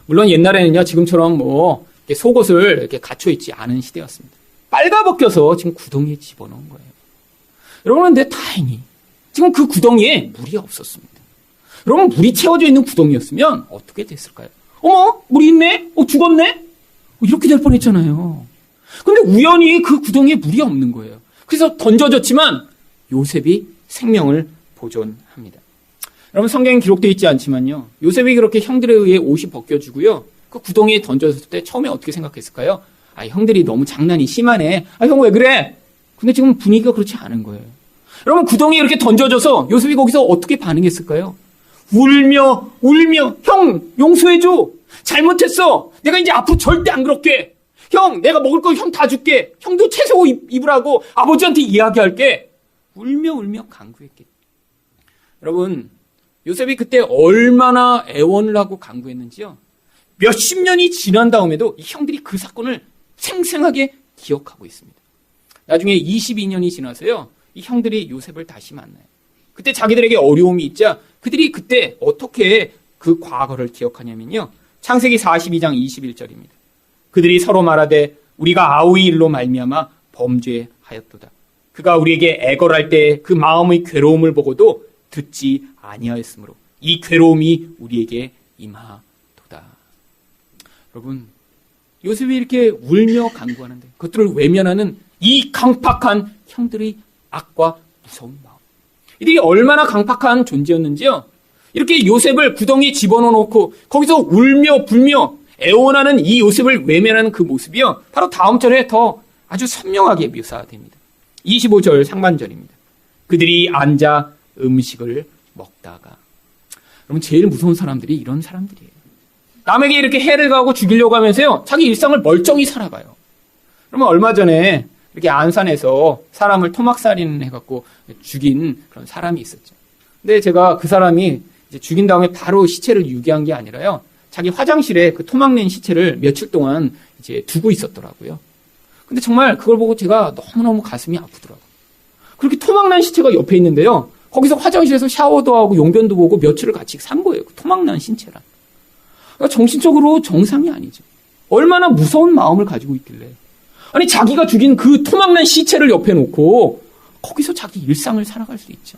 물론 옛날에는요, 지금처럼 이렇게 속옷을 이렇게 갖춰 있지 않은 시대였습니다. 빨가벗겨서 지금 구덩이에 집어넣은 거예요. 여러분, 근데 다행히 지금 그 구덩이에 물이 없었습니다. 여러분, 물이 채워져 있는 구덩이였으면 어떻게 됐을까요? 어머, 물이 있네? 죽었네? 이렇게 될 뻔했잖아요. 근데 우연히 그 구덩이에 물이 없는 거예요. 그래서 던져졌지만 요셉이 생명을 보존합니다. 여러분, 성경에 기록되어 있지 않지만요, 요셉이 그렇게 형들에 의해 옷이 벗겨지고요, 그 구덩이에 던졌을 때 처음에 어떻게 생각했을까요? 형들이 너무 장난이 심하네. 형 왜 그래? 근데 지금 분위기가 그렇지 않은 거예요. 여러분, 구덩이에 이렇게 던져져서 요셉이 거기서 어떻게 반응했을까요? 울며 형 용서해줘. 잘못했어. 내가 이제 앞으로 절대 안 그럴게. 형, 내가 먹을 거 형 다 줄게. 형도 채소 입으라고 아버지한테 이야기할게. 울며 간구했겠죠. 여러분, 요셉이 그때 얼마나 애원을 하고 간구했는지요, 몇십 년이 지난 다음에도 이 형들이 그 사건을 생생하게 기억하고 있습니다. 나중에 22년이 지나서요, 이 형들이 요셉을 다시 만나요. 그때 자기들에게 어려움이 있자 그들이 그때 어떻게 그 과거를 기억하냐면요, 창세기 42장 21절입니다. 그들이 서로 말하되 우리가 아우의 일로 말미암아 범죄하였도다. 그가 우리에게 애걸할 때 그 마음의 괴로움을 보고도 듣지 아니하였으므로 이 괴로움이 우리에게 임하도다. 여러분, 요셉이 이렇게 울며 간구하는데 그것들을 외면하는 이 강팍한 형들의 악과 무서운 마음, 이들이 얼마나 강팍한 존재였는지요, 이렇게 요셉을 구덩이에 집어넣어놓고 거기서 울며 불며 애원하는 이 요셉을 외면하는 그 모습이요, 바로 다음 절에 더 아주 선명하게 묘사됩니다. 25절 상반절입니다. 그들이 앉아 음식을 먹다가. 여러분, 제일 무서운 사람들이 이런 사람들이에요. 남에게 이렇게 해를 가하고 죽이려고 하면서요, 자기 일상을 멀쩡히 살아가요. 그러면 얼마 전에 이렇게 안산에서 사람을 토막살인 해갖고 죽인 그런 사람이 있었죠. 근데 제가 그 사람이 이제 죽인 다음에 바로 시체를 유기한 게 아니라요, 자기 화장실에 그 토막낸 시체를 며칠 동안 이제 두고 있었더라고요. 근데 정말 그걸 보고 제가 너무너무 가슴이 아프더라고요. 그렇게 토막난 시체가 옆에 있는데요, 거기서 화장실에서 샤워도 하고 용변도 보고 며칠을 같이 산 거예요. 그 토막난 신체랑. 그러니까 정신적으로 정상이 아니죠. 얼마나 무서운 마음을 가지고 있길래. 아니, 자기가 죽인 그 토막난 시체를 옆에 놓고 거기서 자기 일상을 살아갈 수 있죠.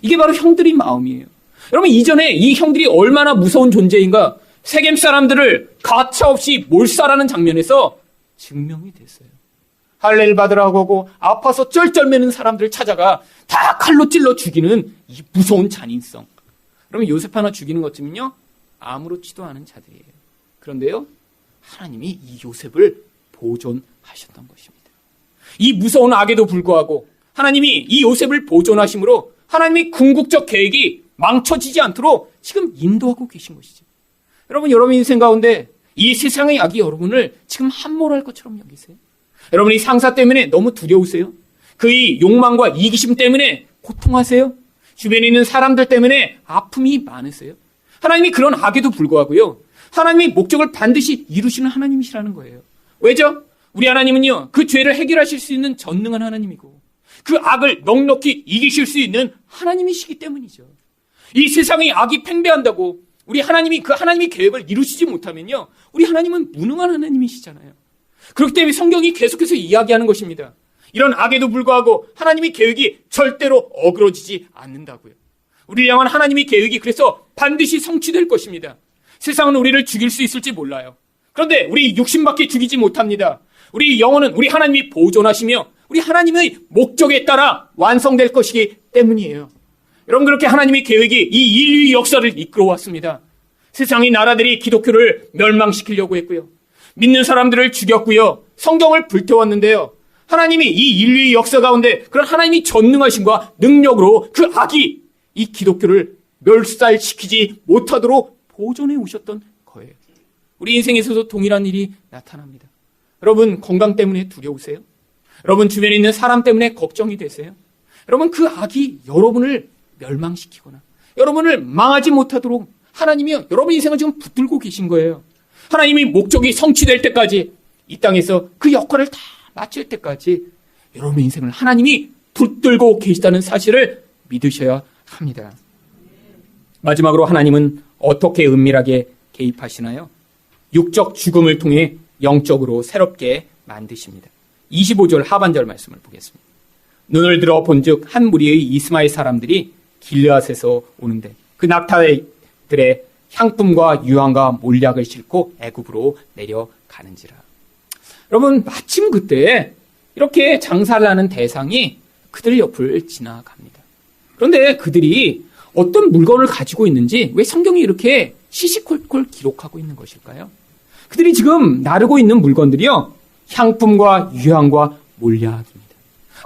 이게 바로 형들의 마음이에요. 여러분, 이전에 이 형들이 얼마나 무서운 존재인가 세겜 사람들을 가차없이 몰살하는 장면에서 증명이 됐어요. 할례를 받으라고 하고 아파서 쩔쩔매는 사람들을 찾아가 다 칼로 찔러 죽이는 이 무서운 잔인성. 그러면 요셉 하나 죽이는 것쯤은요, 아무렇지도 않은 자들이에요. 그런데요, 하나님이 이 요셉을 보존하셨던 것입니다. 이 무서운 악에도 불구하고 하나님이 이 요셉을 보존하심으로 하나님의 궁극적 계획이 망쳐지지 않도록 지금 인도하고 계신 것이죠. 여러분, 여러분 인생 가운데 이 세상의 악이 여러분을 지금 함몰할 것처럼 여기세요? 여러분이 상사 때문에 너무 두려우세요? 그의 욕망과 이기심 때문에 고통하세요? 주변에 있는 사람들 때문에 아픔이 많으세요? 하나님이 그런 악에도 불구하고요, 하나님의 목적을 반드시 이루시는 하나님이시라는 거예요. 왜죠? 우리 하나님은요, 그 죄를 해결하실 수 있는 전능한 하나님이고 그 악을 넉넉히 이기실 수 있는 하나님이시기 때문이죠. 이 세상의 악이 팽배한다고 우리 하나님이 그 하나님의 계획을 이루시지 못하면요, 우리 하나님은 무능한 하나님이시잖아요. 그렇기 때문에 성경이 계속해서 이야기하는 것입니다. 이런 악에도 불구하고 하나님의 계획이 절대로 어그러지지 않는다고요. 우리를 향한 하나님의 계획이 그래서 반드시 성취될 것입니다. 세상은 우리를 죽일 수 있을지 몰라요. 그런데 우리 육신밖에 죽이지 못합니다. 우리 영혼은 우리 하나님이 보존하시며 우리 하나님의 목적에 따라 완성될 것이기 때문이에요. 여러분, 그렇게 하나님의 계획이 이 인류의 역사를 이끌어왔습니다. 세상의 나라들이 기독교를 멸망시키려고 했고요, 믿는 사람들을 죽였고요, 성경을 불태웠는데요, 하나님이 이 인류의 역사 가운데 그런 하나님이 전능하심과 능력으로 그 악이 이 기독교를 멸살시키지 못하도록 보존해 오셨던 거예요. 우리 인생에서도 동일한 일이 나타납니다. 여러분, 건강 때문에 두려우세요? 여러분, 주변에 있는 사람 때문에 걱정이 되세요? 여러분, 그 악이 여러분을 멸망시키거나 여러분을 망하지 못하도록 하나님이 여러분 인생을 지금 붙들고 계신 거예요. 하나님이 목적이 성취될 때까지, 이 땅에서 그 역할을 다 마칠 때까지 여러분 인생을 하나님이 붙들고 계시다는 사실을 믿으셔야 합니다. 마지막으로 하나님은 어떻게 은밀하게 개입하시나요? 육적 죽음을 통해 영적으로 새롭게 만드십니다. 25절 하반절 말씀을 보겠습니다. 눈을 들어 본즉 한 무리의 이스마엘 사람들이 길르앗에서 오는데 그 낙타들의 향품과 유황과 몰약을 싣고 애굽으로 내려가는지라. 여러분, 마침 그때 이렇게 장사를 하는 대상이 그들 옆을 지나갑니다. 그런데 그들이 어떤 물건을 가지고 있는지 왜 성경이 이렇게 시시콜콜 기록하고 있는 것일까요? 그들이 지금 나르고 있는 물건들이요, 향품과 유향과 몰약입니다.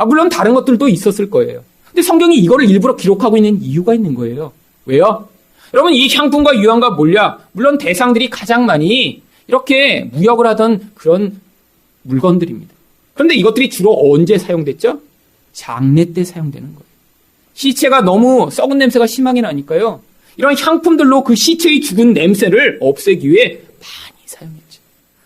물론 다른 것들도 있었을 거예요. 근데 성경이 이거를 일부러 기록하고 있는 이유가 있는 거예요. 왜요? 여러분, 이 향품과 유향과 몰약, 물론 대상들이 가장 많이 이렇게 무역을 하던 그런 물건들입니다. 그런데 이것들이 주로 언제 사용됐죠? 장례 때 사용되는 거예요. 시체가 너무 썩은 냄새가 심하게 나니까요, 이런 향품들로 그 시체의 죽은 냄새를 없애기 위해 많이 사용했죠.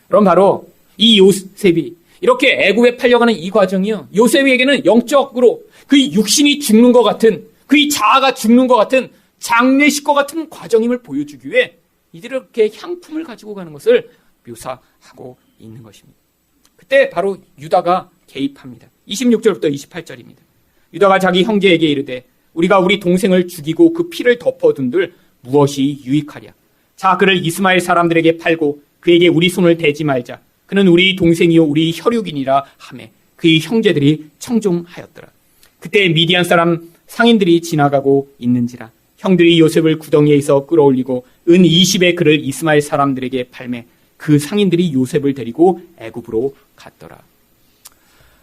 그럼 바로 이 요셉이 이렇게 애굽에 팔려가는 이 과정이요, 요셉에게는 영적으로 그의 육신이 죽는 것 같은, 그의 자아가 죽는 것 같은 장례식과 같은 과정임을 보여주기 위해 이들이 이렇게 향품을 가지고 가는 것을 묘사하고 있는 것입니다. 그때 바로 유다가 개입합니다. 26절부터 28절입니다. 유다가 자기 형제에게 이르되 우리가 우리 동생을 죽이고 그 피를 덮어둔들 무엇이 유익하랴. 자, 그를 이스마엘 사람들에게 팔고 그에게 우리 손을 대지 말자. 그는 우리 동생이요 우리 혈육이니라 하매 그의 형제들이 청종하였더라. 그때 미디안 사람 상인들이 지나가고 있는지라 형들이 요셉을 구덩이에서 끌어올리고 은 20의 그를 이스마엘 사람들에게 팔매 그 상인들이 요셉을 데리고 애굽으로 갔더라.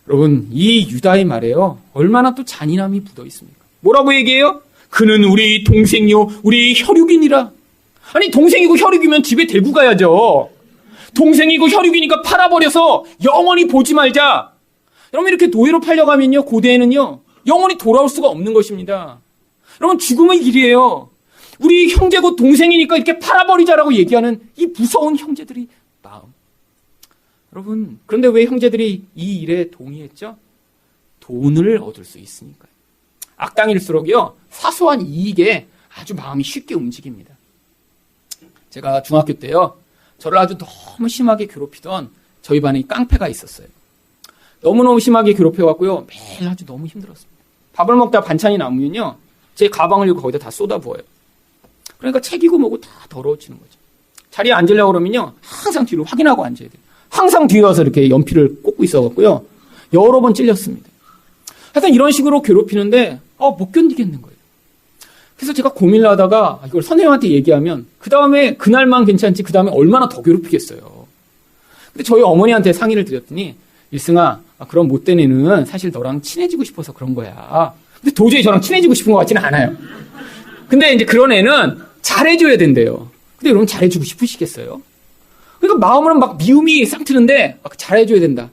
여러분, 이 유다의 말에요, 얼마나 또 잔인함이 묻어 있습니까? 뭐라고 얘기해요? 그는 우리 동생이요 우리 혈육이니라. 아니, 동생이고 혈육이면 집에 데리고 가야죠. 동생이고 혈육이니까 팔아버려서 영원히 보지 말자. 여러분, 이렇게 노예로 팔려가면요, 고대에는요, 영원히 돌아올 수가 없는 것입니다. 여러분, 죽음의 길이에요. 우리 형제고 동생이니까 이렇게 팔아버리자라고 얘기하는 이 무서운 형제들의 마음. 여러분, 그런데 왜 형제들이 이 일에 동의했죠? 돈을 얻을 수 있으니까요. 악당일수록요, 사소한 이익에 아주 마음이 쉽게 움직입니다. 제가 중학교 때요, 저를 아주 너무 심하게 괴롭히던 저희 반에 깡패가 있었어요. 너무너무 심하게 괴롭혀갖고요, 매일 아주 너무 힘들었습니다. 밥을 먹다 반찬이 남으면요, 제 가방을 거기다 다 쏟아부어요. 그러니까 책이고 뭐고 다 더러워지는 거죠. 자리에 앉으려고 그러면요, 항상 뒤로 확인하고 앉아야 돼요. 항상 뒤에 와서 이렇게 연필을 꽂고 있어갖고요, 여러 번 찔렸습니다. 하여튼 이런 식으로 괴롭히는데 못 견디겠는 거예요. 그래서 제가 고민을 하다가 이걸 선생님한테 얘기하면 그 다음에 그날만 괜찮지 그 다음에 얼마나 더 괴롭히겠어요. 근데 저희 어머니한테 상의를 드렸더니 일승아, 그런 못된 애는 사실 너랑 친해지고 싶어서 그런 거야. 근데 도저히 저랑 친해지고 싶은 것 같지는 않아요. 근데 이제 그런 애는 잘해줘야 된대요. 근데 여러분 잘해주고 싶으시겠어요? 그러니까 마음으로는 막 미움이 싹 트는데 막 잘해줘야 된다.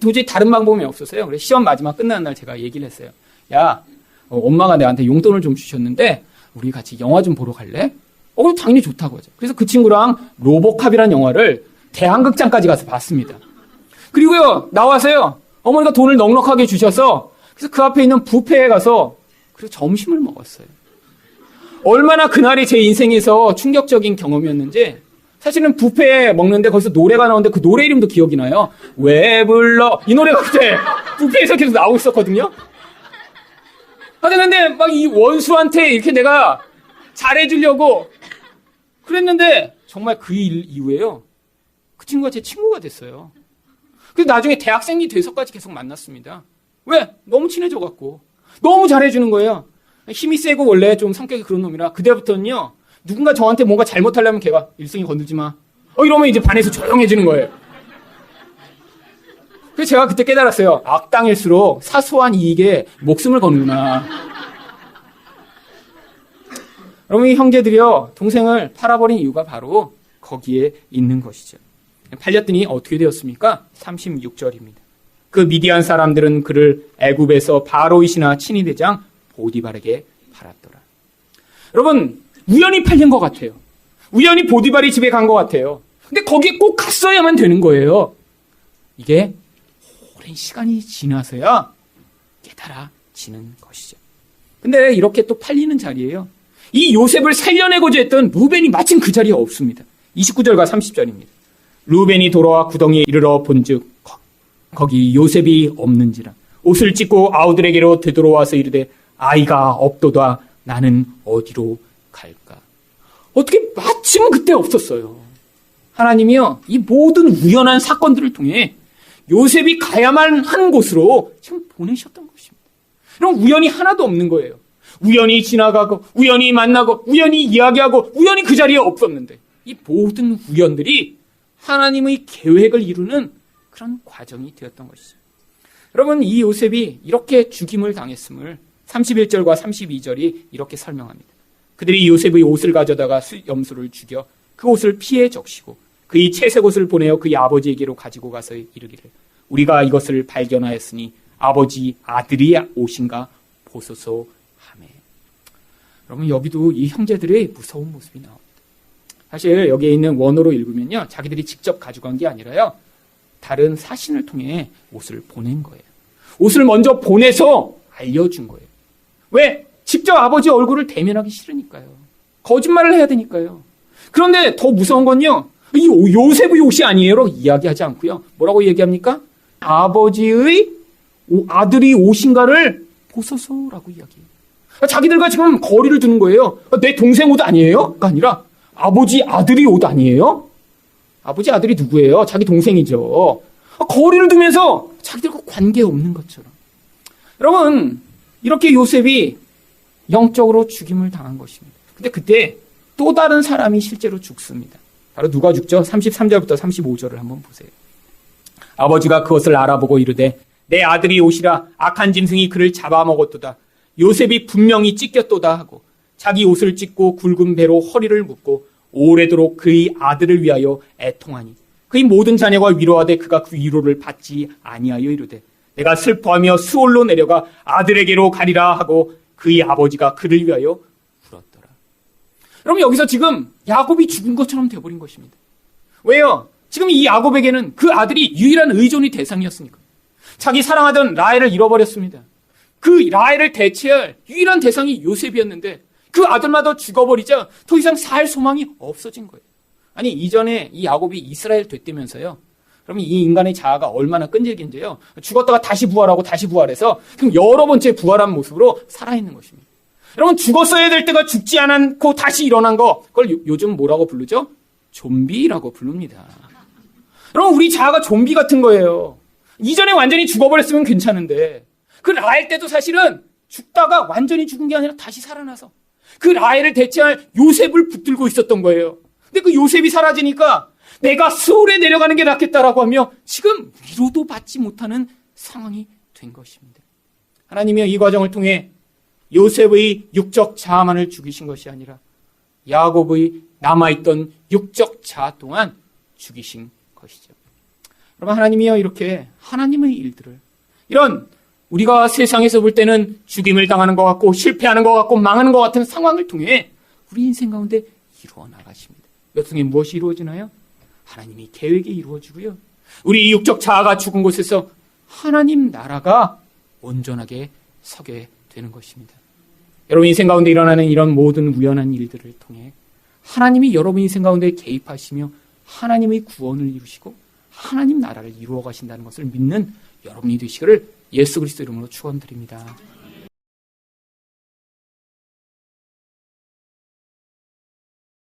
도저히 다른 방법이 없었어요. 그래서 시험 마지막 끝나는 날 제가 얘기를 했어요. 야, 엄마가 내한테 용돈을 좀 주셨는데 우리 같이 영화 좀 보러 갈래? 당연히 좋다고 하죠. 그래서 그 친구랑 로보캅이라는 영화를 대한극장까지 가서 봤습니다. 그리고요, 나와서요, 어머니가 돈을 넉넉하게 주셔서 그래서 그 앞에 있는 뷔페에 가서 그래서 점심을 먹었어요. 얼마나 그날이 제 인생에서 충격적인 경험이었는지 사실은 뷔페에 먹는데 거기서 노래가 나오는데 그 노래 이름도 기억이 나요. 왜 불러? 이 노래가 그때 뷔페에서 계속 나오고 있었거든요. 근데 막 이 원수한테 이렇게 내가 잘해주려고 그랬는데 정말 그 일 이후에요. 그 친구가 제 친구가 됐어요. 그래서 나중에 대학생이 돼서까지 계속 만났습니다. 왜? 너무 친해져갖고. 너무 잘해주는 거예요. 힘이 세고 원래 좀 성격이 그런 놈이라 그때부터는요. 누군가 저한테 뭔가 잘못하려면 걔가 일승이 건들지 마. 이러면 이제 반에서 조용해지는 거예요. 그래서 제가 그때 깨달았어요. 악당일수록 사소한 이익에 목숨을 거는구나. 여러분, 이 형제들이요, 동생을 팔아버린 이유가 바로 거기에 있는 것이죠. 팔렸더니 어떻게 되었습니까? 36절입니다. 그 미디안 사람들은 그를 애굽에서 바로의 신하 친위대장 보디발에게 팔았더라. 여러분, 우연히 팔린 것 같아요. 우연히 보디발이 집에 간 것 같아요. 근데 거기에 꼭 갔어야만 되는 거예요. 이게 오랜 시간이 지나서야 깨달아지는 것이죠. 근데 이렇게 또 팔리는 자리에요. 이 요셉을 살려내고자 했던 루벤이 마침 그 자리에 없습니다. 29절과 30절입니다. 루벤이 돌아와 구덩이에 이르러 본즉 거기 요셉이 없는지라 옷을 찢고 아우들에게로 되돌아와서 이르되 아이가 없도다 나는 어디로 갈까. 어떻게 마침 그때 없었어요. 하나님이요 이 모든 우연한 사건들을 통해 요셉이 가야만 한 곳으로 지금 보내셨던 것입니다. 이런 우연이 하나도 없는 거예요. 우연히 지나가고 우연히 만나고 우연히 이야기하고 우연히 그 자리에 없었는데 이 모든 우연들이 하나님의 계획을 이루는 그런 과정이 되었던 것이죠. 여러분, 이 요셉이 이렇게 죽임을 당했음을 31절과 32절이 이렇게 설명합니다. 그들이 요셉의 옷을 가져다가 염소를 죽여 그 옷을 피에 적시고 그의 채색 옷을 보내어 그의 아버지에게로 가지고 가서 이르기를 우리가 이것을 발견하였으니 아버지 아들이 오신가 보소서 하매. 여러분, 여기도 이 형제들의 무서운 모습이 나옵니다. 사실 여기에 있는 원어로 읽으면요, 자기들이 직접 가져간 게 아니라요, 다른 사신을 통해 옷을 보낸 거예요. 옷을 먼저 보내서 알려준 거예요. 왜? 직접 아버지 얼굴을 대면하기 싫으니까요. 거짓말을 해야 되니까요. 그런데 더 무서운 건요, 이 요셉의 옷이 아니에요라고 이야기하지 않고요. 뭐라고 얘기합니까? 아버지의 아들이 오신가를 보소서라고 이야기해요. 자기들과 지금 거리를 두는 거예요. 내 동생 옷 아니에요?가 아니라 아버지 아들이 옷 아니에요? 아버지 아들이 누구예요? 자기 동생이죠. 거리를 두면서 자기들과 관계없는 것처럼. 여러분, 이렇게 요셉이 영적으로 죽임을 당한 것입니다. 근데 그때 또 다른 사람이 실제로 죽습니다. 바로 누가 죽죠? 33절부터 35절을 한번 보세요. 아버지가 그것을 알아보고 이르되 내 아들이 오시라 악한 짐승이 그를 잡아먹었도다. 요셉이 분명히 찢겼도다 하고 자기 옷을 찢고 굵은 배로 허리를 묶고 오래도록 그의 아들을 위하여 애통하니 그의 모든 자녀가 위로하되 그가 그 위로를 받지 아니하여 이르되 내가 슬퍼하며 수올로 내려가 아들에게로 가리라 하고 그의 아버지가 그를 위하여 울었더라. 여러분, 여기서 지금 야곱이 죽은 것처럼 되어버린 것입니다. 왜요? 지금 이 야곱에게는 그 아들이 유일한 의존의 대상이었으니까. 자기 사랑하던 라헬을 잃어버렸습니다. 그 라헬을 대체할 유일한 대상이 요셉이었는데 그 아들마다 죽어버리자 더 이상 살 소망이 없어진 거예요. 아니, 이전에 이 야곱이 이스라엘 됐다면서요. 그러면 이 인간의 자아가 얼마나 끈질긴지요. 죽었다가 다시 부활하고 다시 부활해서 지금 여러 번째 부활한 모습으로 살아있는 것입니다. 여러분, 죽었어야 될 때가 죽지 않고 다시 일어난 거, 그걸 요즘 뭐라고 부르죠? 좀비라고 부릅니다. 여러분, 우리 자아가 좀비 같은 거예요. 이전에 완전히 죽어버렸으면 괜찮은데 그 라헬 때도 사실은 죽다가 완전히 죽은 게 아니라 다시 살아나서 그 라헬을 대체할 요셉을 붙들고 있었던 거예요. 근데 그 요셉이 사라지니까 내가 스올에 내려가는 게 낫겠다라고 하며 지금 위로도 받지 못하는 상황이 된 것입니다. 하나님이 이 과정을 통해 요셉의 육적 자아만을 죽이신 것이 아니라 야곱의 남아있던 육적 자아 또한 죽이신 것이죠. 여러분, 하나님이요, 이렇게 하나님의 일들을, 이런 우리가 세상에서 볼 때는 죽임을 당하는 것 같고 실패하는 것 같고 망하는 것 같은 상황을 통해 우리 인생 가운데 이루어 나가십니다. 여튼에 무엇이 이루어지나요? 하나님이 계획이 이루어지고요, 우리 육적 자아가 죽은 곳에서 하나님 나라가 온전하게 서게 되는 것입니다. 여러분 인생 가운데 일어나는 이런 모든 우연한 일들을 통해 하나님이 여러분 인생 가운데 개입하시며 하나님의 구원을 이루시고 하나님 나라를 이루어 가신다는 것을 믿는 여러분이 되시기를 예수 그리스도 이름으로 축원드립니다.